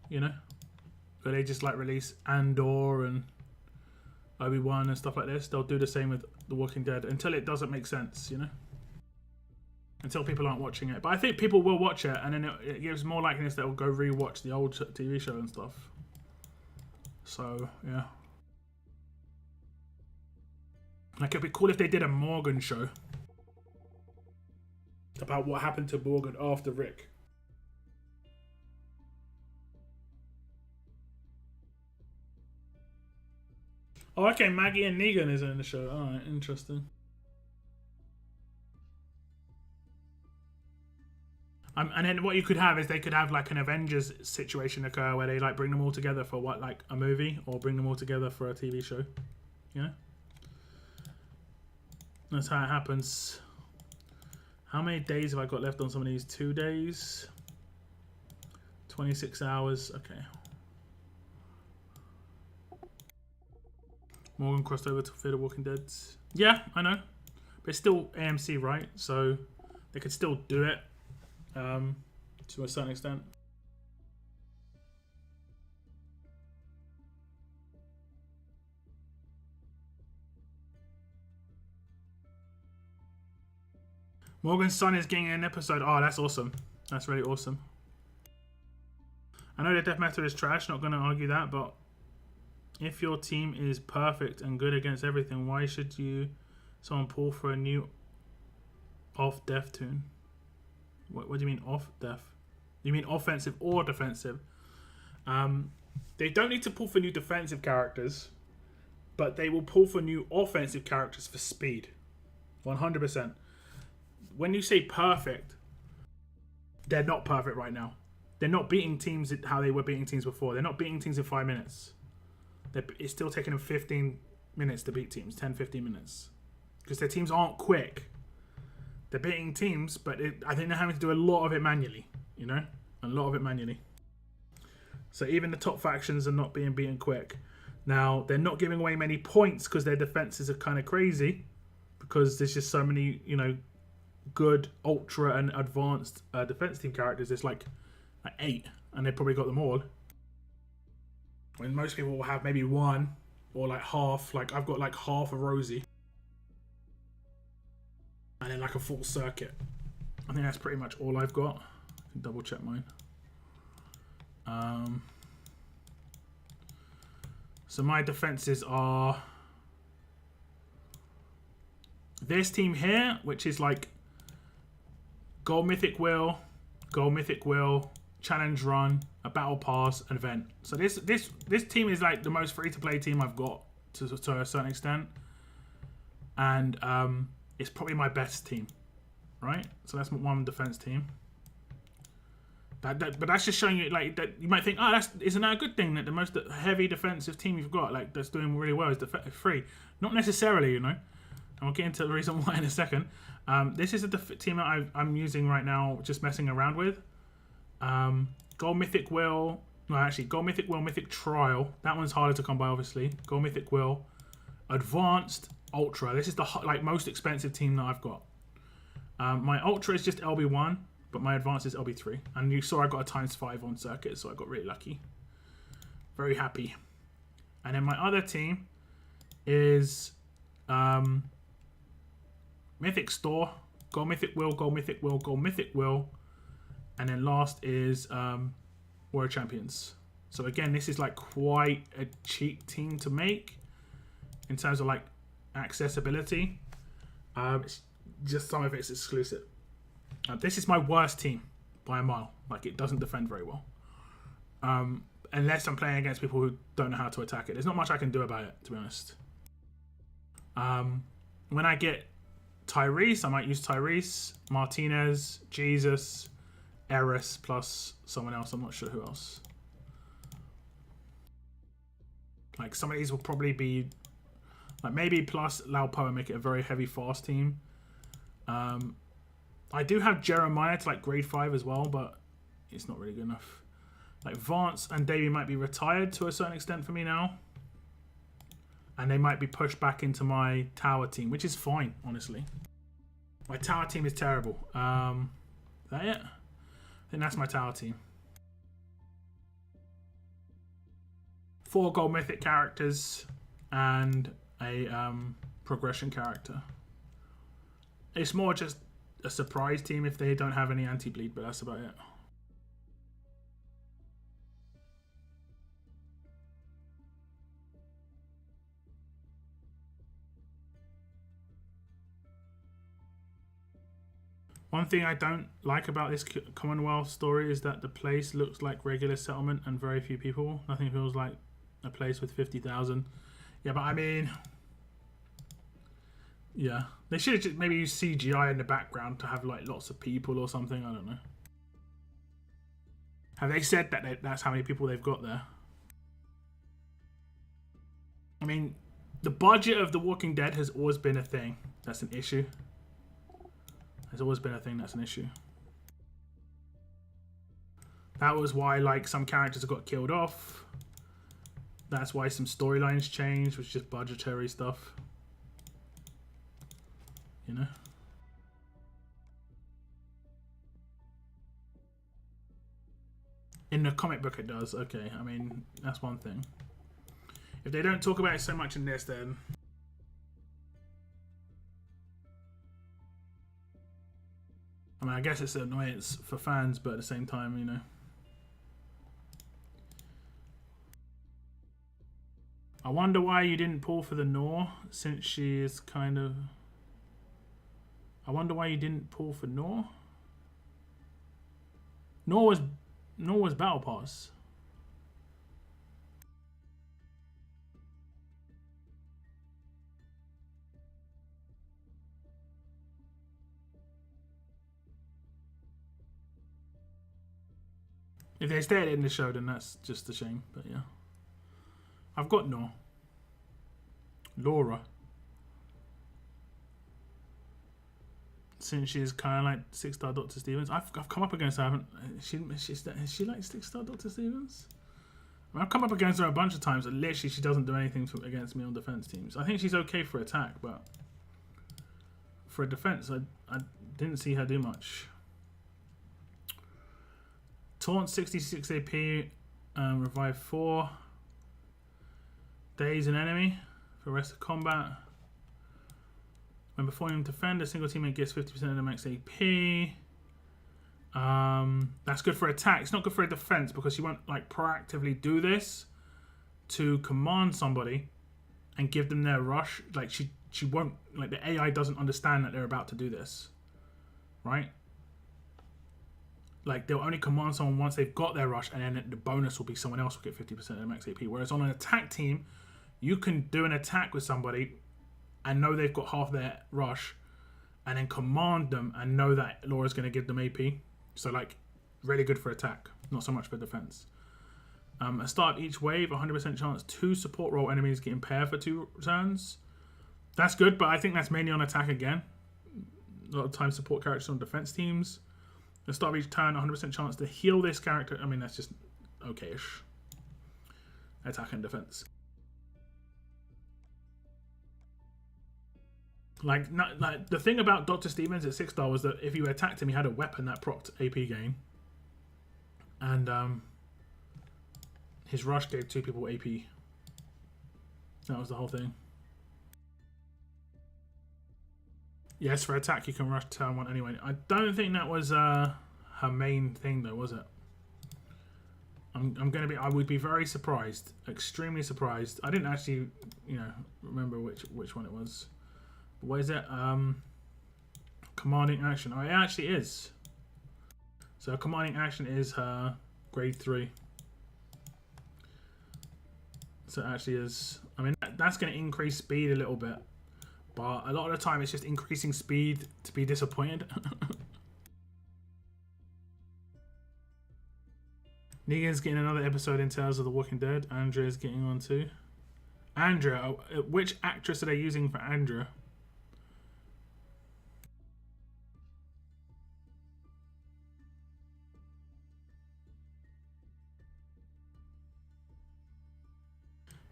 B: you know, where they just like release Andor and Obi-Wan and stuff like this. They'll do the same with The Walking Dead until it doesn't make sense, you know, until people aren't watching it. But I think people will watch it, and then it gives more likeliness that will go rewatch the old TV show and stuff. So yeah. Like, it'd be cool if they did a Morgan show about what happened to Morgan after Rick. Oh, okay, Maggie and Negan is in the show. Alright, interesting. And then what you could have is they could have like an Avengers situation occur where they like bring them all together for what, like a movie, or bring them all together for a TV show. You know? That's how it happens. How many days have I got left on some of these? 2 days. 26 hours. Okay. Morgan crossed over to Fear the Walking Dead. Yeah, I know. But it's still AMC, right? So they could still do it to a certain extent. Morgan's son is getting an episode. Oh, that's awesome. That's really awesome. I know the death method is trash, not going to argue that, but if your team is perfect and good against everything, why should someone pull for a new off-death tune? What do you mean off-death? You mean offensive or defensive? They don't need to pull for new defensive characters, but they will pull for new offensive characters for speed. 100%. When you say perfect, they're not perfect right now. They're not beating teams how they were beating teams before. They're not beating teams in 5 minutes. It's still taking them 15 minutes to beat teams, 10, 15 minutes. Because their teams aren't quick. They're beating teams, but I think they're having to do a lot of it manually, you know? A lot of it manually. So even the top factions are not being beaten quick. Now, they're not giving away many points because their defenses are kind of crazy. Because there's just so many, you know, good, ultra, and advanced defense team characters. There's like 8, and they've probably got them all. When most people will have maybe 1 or like half. Like I've got like half a Rosie, and then like a full circuit. I think that's pretty much all I've got. I can double check mine. So my defenses are this team here, which is like Gold Mythic Will, Challenge Run, a Battle Pass, an event. So this team is like the most free-to-play team I've got to a certain extent. And it's probably my best team, right? So that's one defense team. But that's just showing you, like, that you might think, oh, isn't that a good thing that the most heavy defensive team you've got, like, that's doing really well is free? Not necessarily, you know. And we'll get into the reason why in a second. This is the team that I'm using right now, just messing around with. Gold Mythic Will. No, actually, Gold Mythic Will, Mythic Trial. That one's harder to come by, obviously. Gold Mythic Will. Advanced Ultra. This is the most expensive team that I've got. My Ultra is just LB1, but my Advanced is LB3. And you saw I got a ×5 on circuit, so I got really lucky. Very happy. And then my other team is Mythic Store, Gold Mythic Will, Gold Mythic Will, Gold Mythic Will. And then last is Warrior Champions. So again, this is like quite a cheap team to make in terms of like accessibility. It's just some of it's exclusive. This is my worst team by a mile. Like, it doesn't defend very well. Unless I'm playing against people who don't know how to attack it. There's not much I can do about it, to be honest. When I get Tyrese, I might use Tyrese, Martinez, Jesus, Eris, plus someone else. I'm not sure who else. Like, some of these will probably be like maybe plus Laupo and make it a very heavy fast team. I do have Jeremiah to like grade 5 as well, but it's not really good enough. Like Vance and Davey might be retired to a certain extent for me now. And they might be pushed back into my tower team, which is fine, honestly. My tower team is terrible. Is that it? I think that's my tower team. 4 gold mythic characters and a progression character. It's more just a surprise team if they don't have any anti-bleed, but that's about it. One thing I don't like about this Commonwealth story is that the place looks like regular settlement and very few people. Nothing feels like a place with 50,000. Yeah, but I mean, yeah, they should have just maybe used CGI in the background to have like lots of people or something. I don't know. Have they said that that's how many people they've got there? I mean, the budget of The Walking Dead has always been a thing. That's an issue. There's always been a thing that's an issue. That was why, like, some characters got killed off. That's why some storylines changed, which is just budgetary stuff. You know? In the comic book it does, okay. I mean, that's one thing. If they don't talk about it so much in this, then... I mean, I guess it's an annoyance for fans, but at the same time, you know... I wonder why you didn't pull for the Nor, since she is kind of... I wonder why you didn't pull for Nor? Nor was Battle Pass. If they stay at the end of the show, then that's just a shame, but yeah. I've got Nor. Laura. Since she's kind of like 6-star Dr. Stevens. I've come up against her. Is she like 6-star Dr. Stevens? I mean, I've come up against her a bunch of times, and literally she doesn't do anything against me on defense teams. I think she's okay for attack, but for defense, I didn't see her do much. Taunt 66 AP, revive 4. Daze an enemy for rest of combat. When performing defend, a single teammate gets 50% of the max AP. That's good for attack. It's not good for a defense because you won't like proactively do this to command somebody and give them their rush. Like she won't, like the AI doesn't understand that they're about to do this, right? Like they'll only command someone once they've got their rush, and then the bonus will be someone else will get 50% of their max AP. Whereas on an attack team, you can do an attack with somebody and know they've got half their rush, and then command them and know that Laura's going to give them AP. So like, really good for attack, not so much for defense. At the start of each wave, 100% chance 2 support role enemies get impaired for 2 turns. That's good, but I think that's mainly on attack again. A lot of times support characters on defense teams. At the start of each turn, 100% chance to heal this character. I mean, that's just okay-ish. Attack and defense. Like the thing about Dr. Stevens at 6-star was that if you attacked him, he had a weapon that procced AP gain. And his rush gave 2 people AP. That was the whole thing. Yes, for attack you can rush turn 1 anyway. I don't think that was her main thing though, was it? I would be very surprised, extremely surprised. I didn't actually, you know, remember which one it was. What is it? Commanding action. Oh, it actually is. So commanding action is her grade 3. So it actually is. I mean, that's going to increase speed a little bit. But a lot of the time it's just increasing speed to be disappointed. Negan's getting another episode in Tales of the Walking Dead. Andrea's getting on too. Andrea, which actress are they using for Andrea?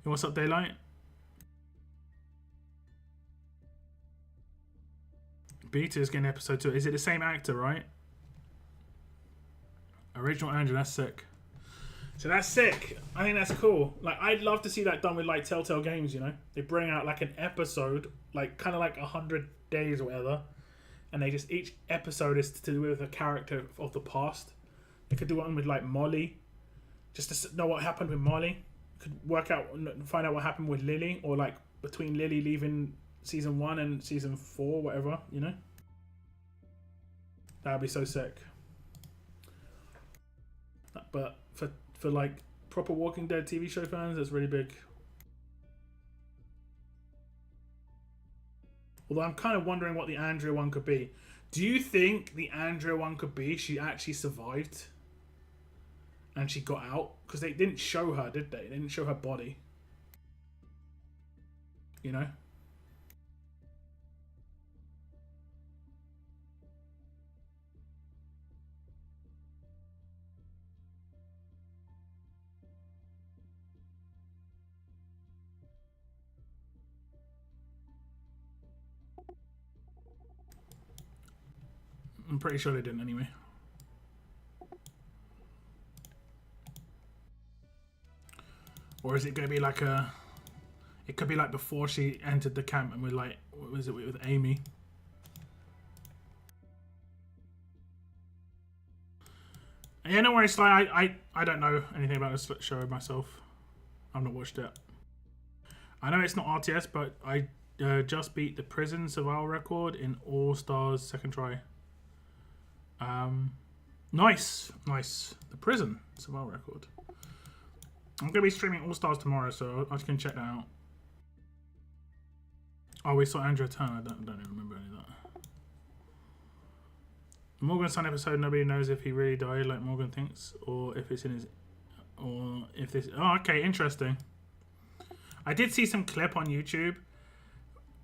B: What's up, Daylight? Beta's getting episode 2. Is it the same actor, right? Original Andrew, that's sick. So that's sick. I think that's cool. Like, I'd love to see that done with like Telltale Games, you know? They bring out like an episode, like kind of like 100 days or whatever, and they just, each episode is to do with a character of the past. They could do one with like Molly, just to know what happened with Molly. Could work out, find out what happened with Lily, or like between Lily leaving season 1 and season 4, whatever, you know? That would be so sick. But for like proper Walking Dead TV show fans, that's really big. Although I'm kind of wondering what the Andrea one could be. Do you think the Andrea one could be she actually survived and she got out, because they didn't show her, did they? They didn't show her body. You know? I'm pretty sure they didn't anyway. Or is it going to be like a... It could be like before she entered the camp and we're like... What was it with Amy? Yeah, no worries, Sly. I don't know anything about this show myself. I've not watched it. I know it's not RTS, but I just beat the prison survival record in All Stars second try. Nice. The prison survival record. I'm gonna be streaming All Stars tomorrow, so I can check that out. Oh, we saw Andrew Turn. I don't even remember any of that. The Morgan Sun episode. Nobody knows if he really died, like Morgan thinks, or if it's in his, or if this. Oh, okay, interesting. I did see some clip on YouTube.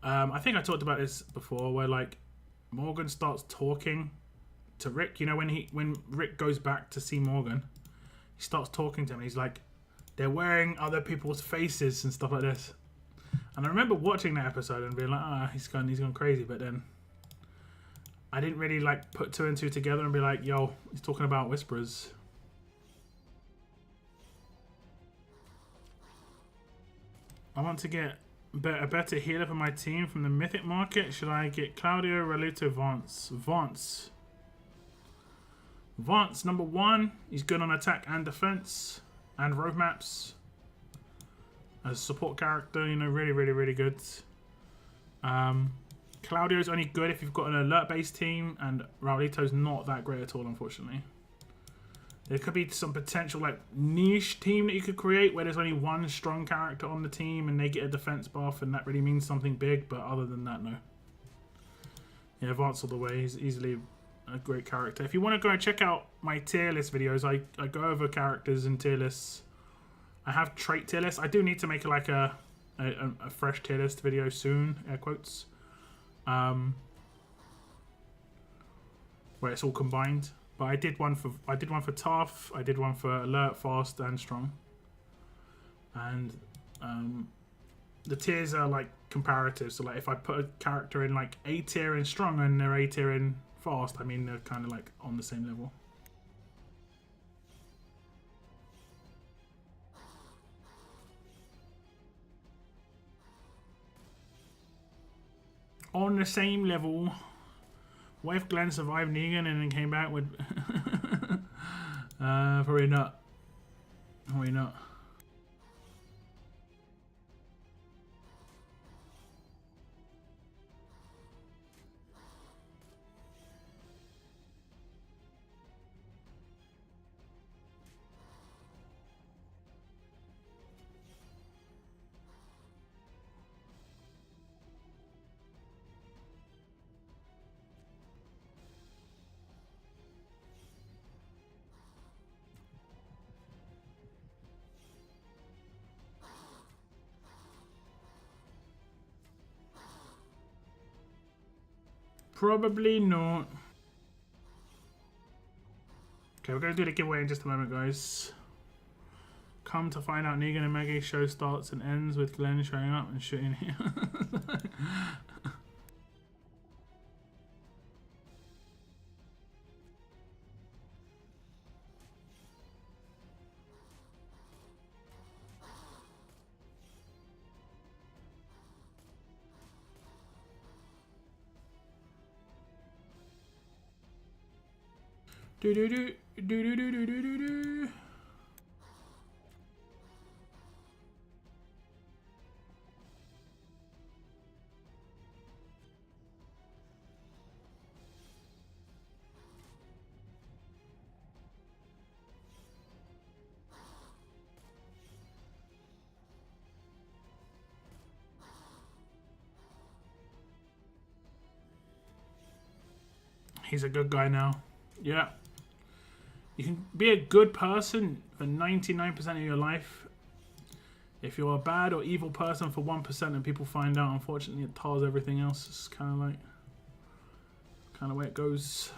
B: I think I talked about this before, where like Morgan starts talking to Rick. You know, when Rick goes back to see Morgan, he starts talking to him. And he's like, they're wearing other people's faces and stuff like this. And I remember watching that episode and being like, ah, he's gone crazy. But then I didn't really like put two and two together and be like, yo, he's talking about Whisperers. I want to get a better healer for my team from the Mythic market. Should I get Claudio, Raluto, Vance? Vance, number 1. He's good on attack and defense and roadmaps. As a support character, you know, really good. Claudio's only good if you've got an alert-based team, and Raulito's not that great at all, unfortunately. There could be some potential like niche team that you could create where there's only one strong character on the team and they get a defense buff, and that really means something big, but other than that, no. Yeah, Vance all the way. He's easily a great character. If you want to go and check out my tier list videos, I go over characters and tier lists. I have trait tier lists. I do need to make like a fresh tier list video soon, air quotes. Where it's all combined. But I did one for tough, I did one for alert, fast, and strong. And the tiers are like comparative. So like if I put a character in like A tier in strong and they're A tier in fast, I mean they're kind of like on the same level. On the same level. What if Glenn survived Negan and then came back with... probably not. Probably not. Probably not. Okay, we're going to do the giveaway in just a moment, guys. Come to find out, Negan and Maggie's show starts and ends with Glenn showing up and shooting here. Do. He's a good guy now. Yeah. You can be a good person for 99% of your life. If you're a bad or evil person for 1% and people find out, unfortunately it tars everything else. It's kind of like, the way it goes.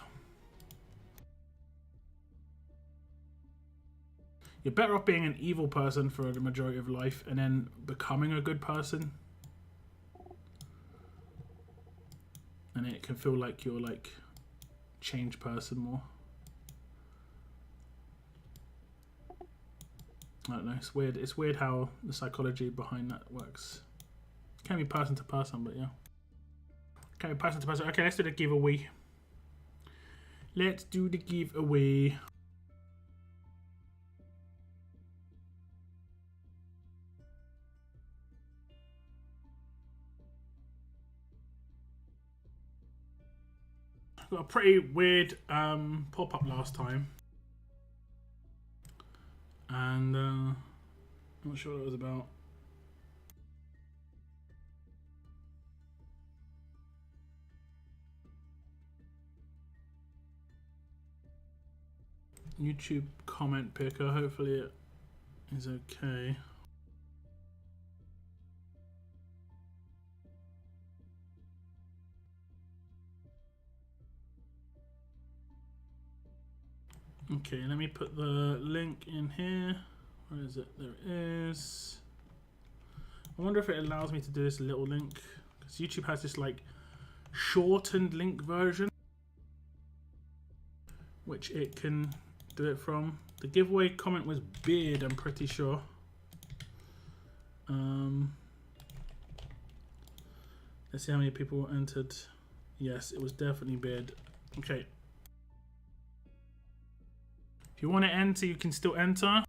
B: You're better off being an evil person for the majority of life and then becoming a good person. And it can feel like you're like changed person more. I don't know, it's weird. It's weird how the psychology behind that works. It can be person to person, but yeah. Can be person to person. Okay, let's do the giveaway. Let's do the giveaway. Got a pretty weird pop-up last time. And I'm not sure what it was about. YouTube comment picker, hopefully it is okay. Okay, let me put the link in here. Where is it? There it is. I wonder if it allows me to do this little link, because YouTube has this like shortened link version, which it can do it from. The giveaway comment was beard, I'm pretty sure. Let's see how many people entered. Yes, it was definitely beard. Okay. If you want to enter, you can still enter.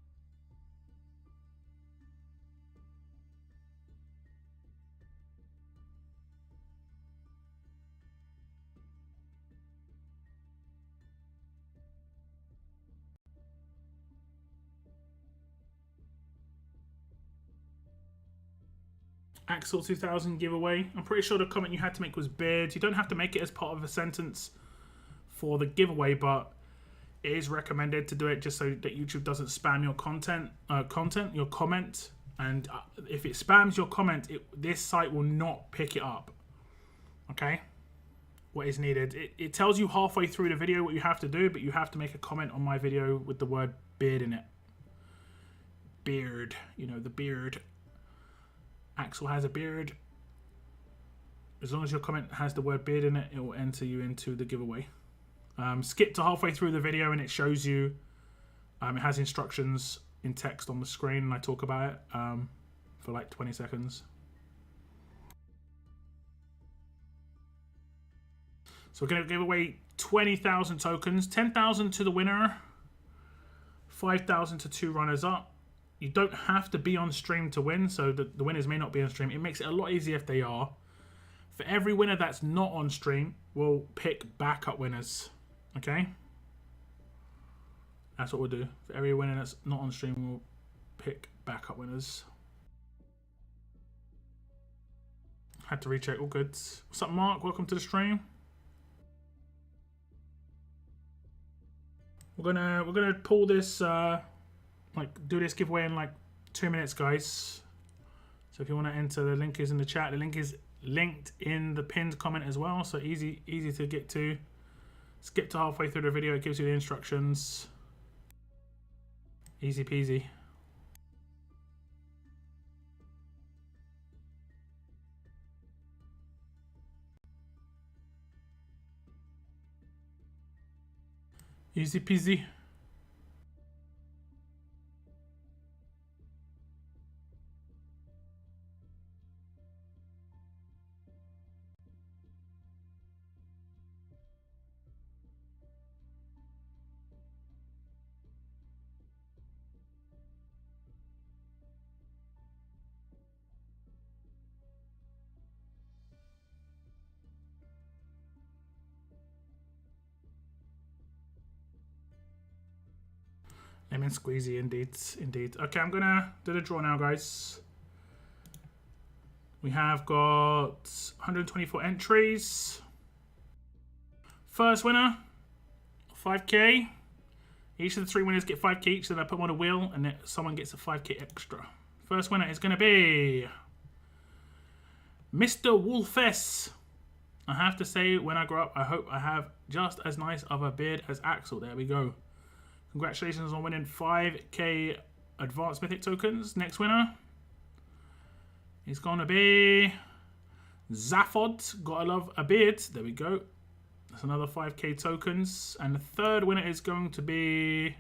B: Axel 2000 giveaway. I'm pretty sure the comment you had to make was beard. You don't have to make it as part of a sentence for the giveaway, but it is recommended to do it just so that YouTube doesn't spam your your comment. And if it spams your comment, this site will not pick it up. Okay? What is needed. It tells you halfway through the video what you have to do, but you have to make a comment on my video with the word beard in it. Beard. You know, the beard. Axel has a beard. As long as your comment has the word beard in it, it will enter you into the giveaway. Skip to halfway through the video and it shows you, it has instructions in text on the screen and I talk about it for like 20 seconds. So we're going to give away 20,000 tokens, 10,000 to the winner, 5,000 to 2 runners up. You don't have to be on stream to win, so the winners may not be on stream. It makes it a lot easier if they are. For every winner that's not on stream, we'll pick backup winners. Okay? That's what we'll do. For every winner that's not on stream, we'll pick backup winners. Had to recheck. All good. What's up, Mark? Welcome to the stream. We're gonna pull this do this giveaway in like 2 minutes, guys. So if you want to enter, the link is in the chat. The link is linked in the pinned comment as well, so easy to get to. Skip to halfway through the video, it gives you the instructions. Easy peasy. Easy peasy. Lemon squeezy, indeed. Okay, I'm gonna do the draw now, guys. We have got 124 entries. First winner, 5K, Each of the 3 winners get 5k each, then I put them on a wheel, and then someone gets a 5k extra. First winner is going to be Mr. Wolfess. I have to say, when I grow up, I hope I have just as nice of a beard as Axel. There we go. Congratulations on winning 5k advanced mythic tokens. Next winner is going to be Zaphod. Gotta love a beard. There we go. That's another 5k tokens. And the third winner is going to be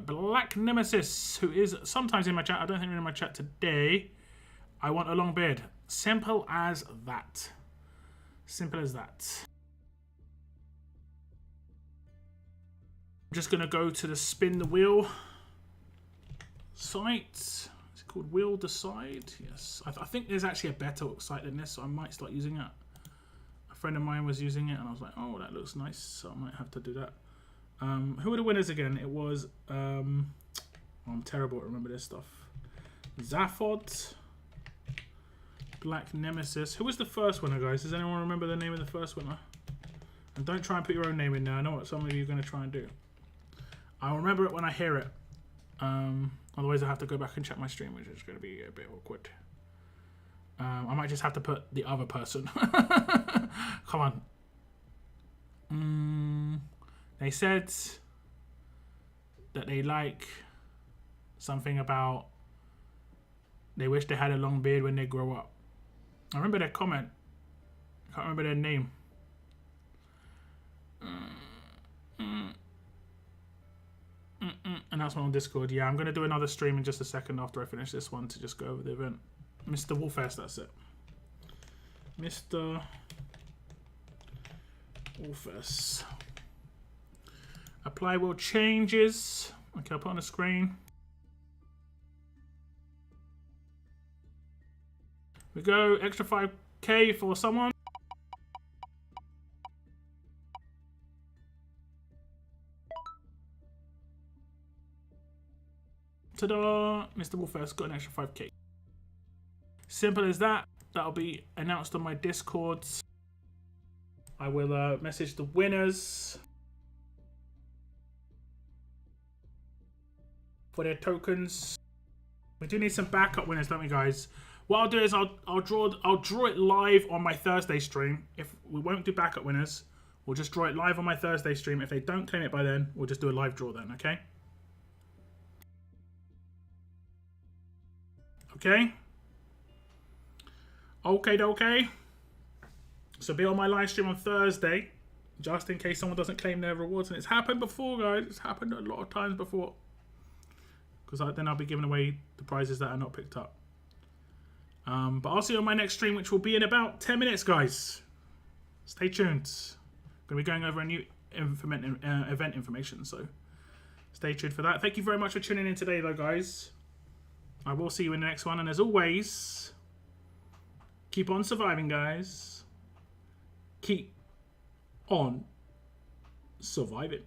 B: Black Nemesis, who is sometimes in my chat. I don't think they're in my chat today. I want a long beard. Simple as that. Simple as that. I'm just going to go to the spin the wheel site. Is it called Wheel Decide? Yes. I think there's actually a better site than this, so I might start using it. A friend of mine was using it, and I was like, oh, that looks nice, so I might have to do that. Who were the winners again? It was... I'm terrible at remember this stuff. Zaphod. Black Nemesis. Who was the first winner, guys? Does anyone remember the name of the first winner? And don't try and put your own name in there. I know what some of you are going to try and do. I'll remember it when I hear it. Otherwise, I have to go back and check my stream, which is going to be a bit awkward. I might just have to put the other person. Come on. They said that they like something about they wish they had a long beard when they grow up. I remember their comment. I can't remember their name. Announcement on Discord. Yeah, I'm going to do another stream in just a second after I finish this one to just go over the event. Mr. Wolfest, that's it. Mr. Wolfest. Apply wheel changes. Okay, I'll put on the screen. We go extra 5k for someone. Ta-da! Mr. Wolfest got an extra 5k. Simple as that. That'll be announced on my Discord. I will message the winners for their tokens. We do need some backup winners, don't we, guys? What I'll do is I'll draw it live on my Thursday stream. If we won't do backup winners, we'll just draw it live on my Thursday stream. If they don't claim it by then, we'll just do a live draw then, okay? Okay? Okay. So be on my live stream on Thursday, just in case someone doesn't claim their rewards. And it's happened before, guys. It's happened a lot of times before. Because then I'll be giving away the prizes that are not picked up. But I'll see you on my next stream, which will be in about 10 minutes, guys. Stay tuned. I'm going to be going over a new event information, so stay tuned for that. Thank you very much for tuning in today, though, guys. I will see you in the next one. And as always, keep on surviving, guys. Keep on surviving.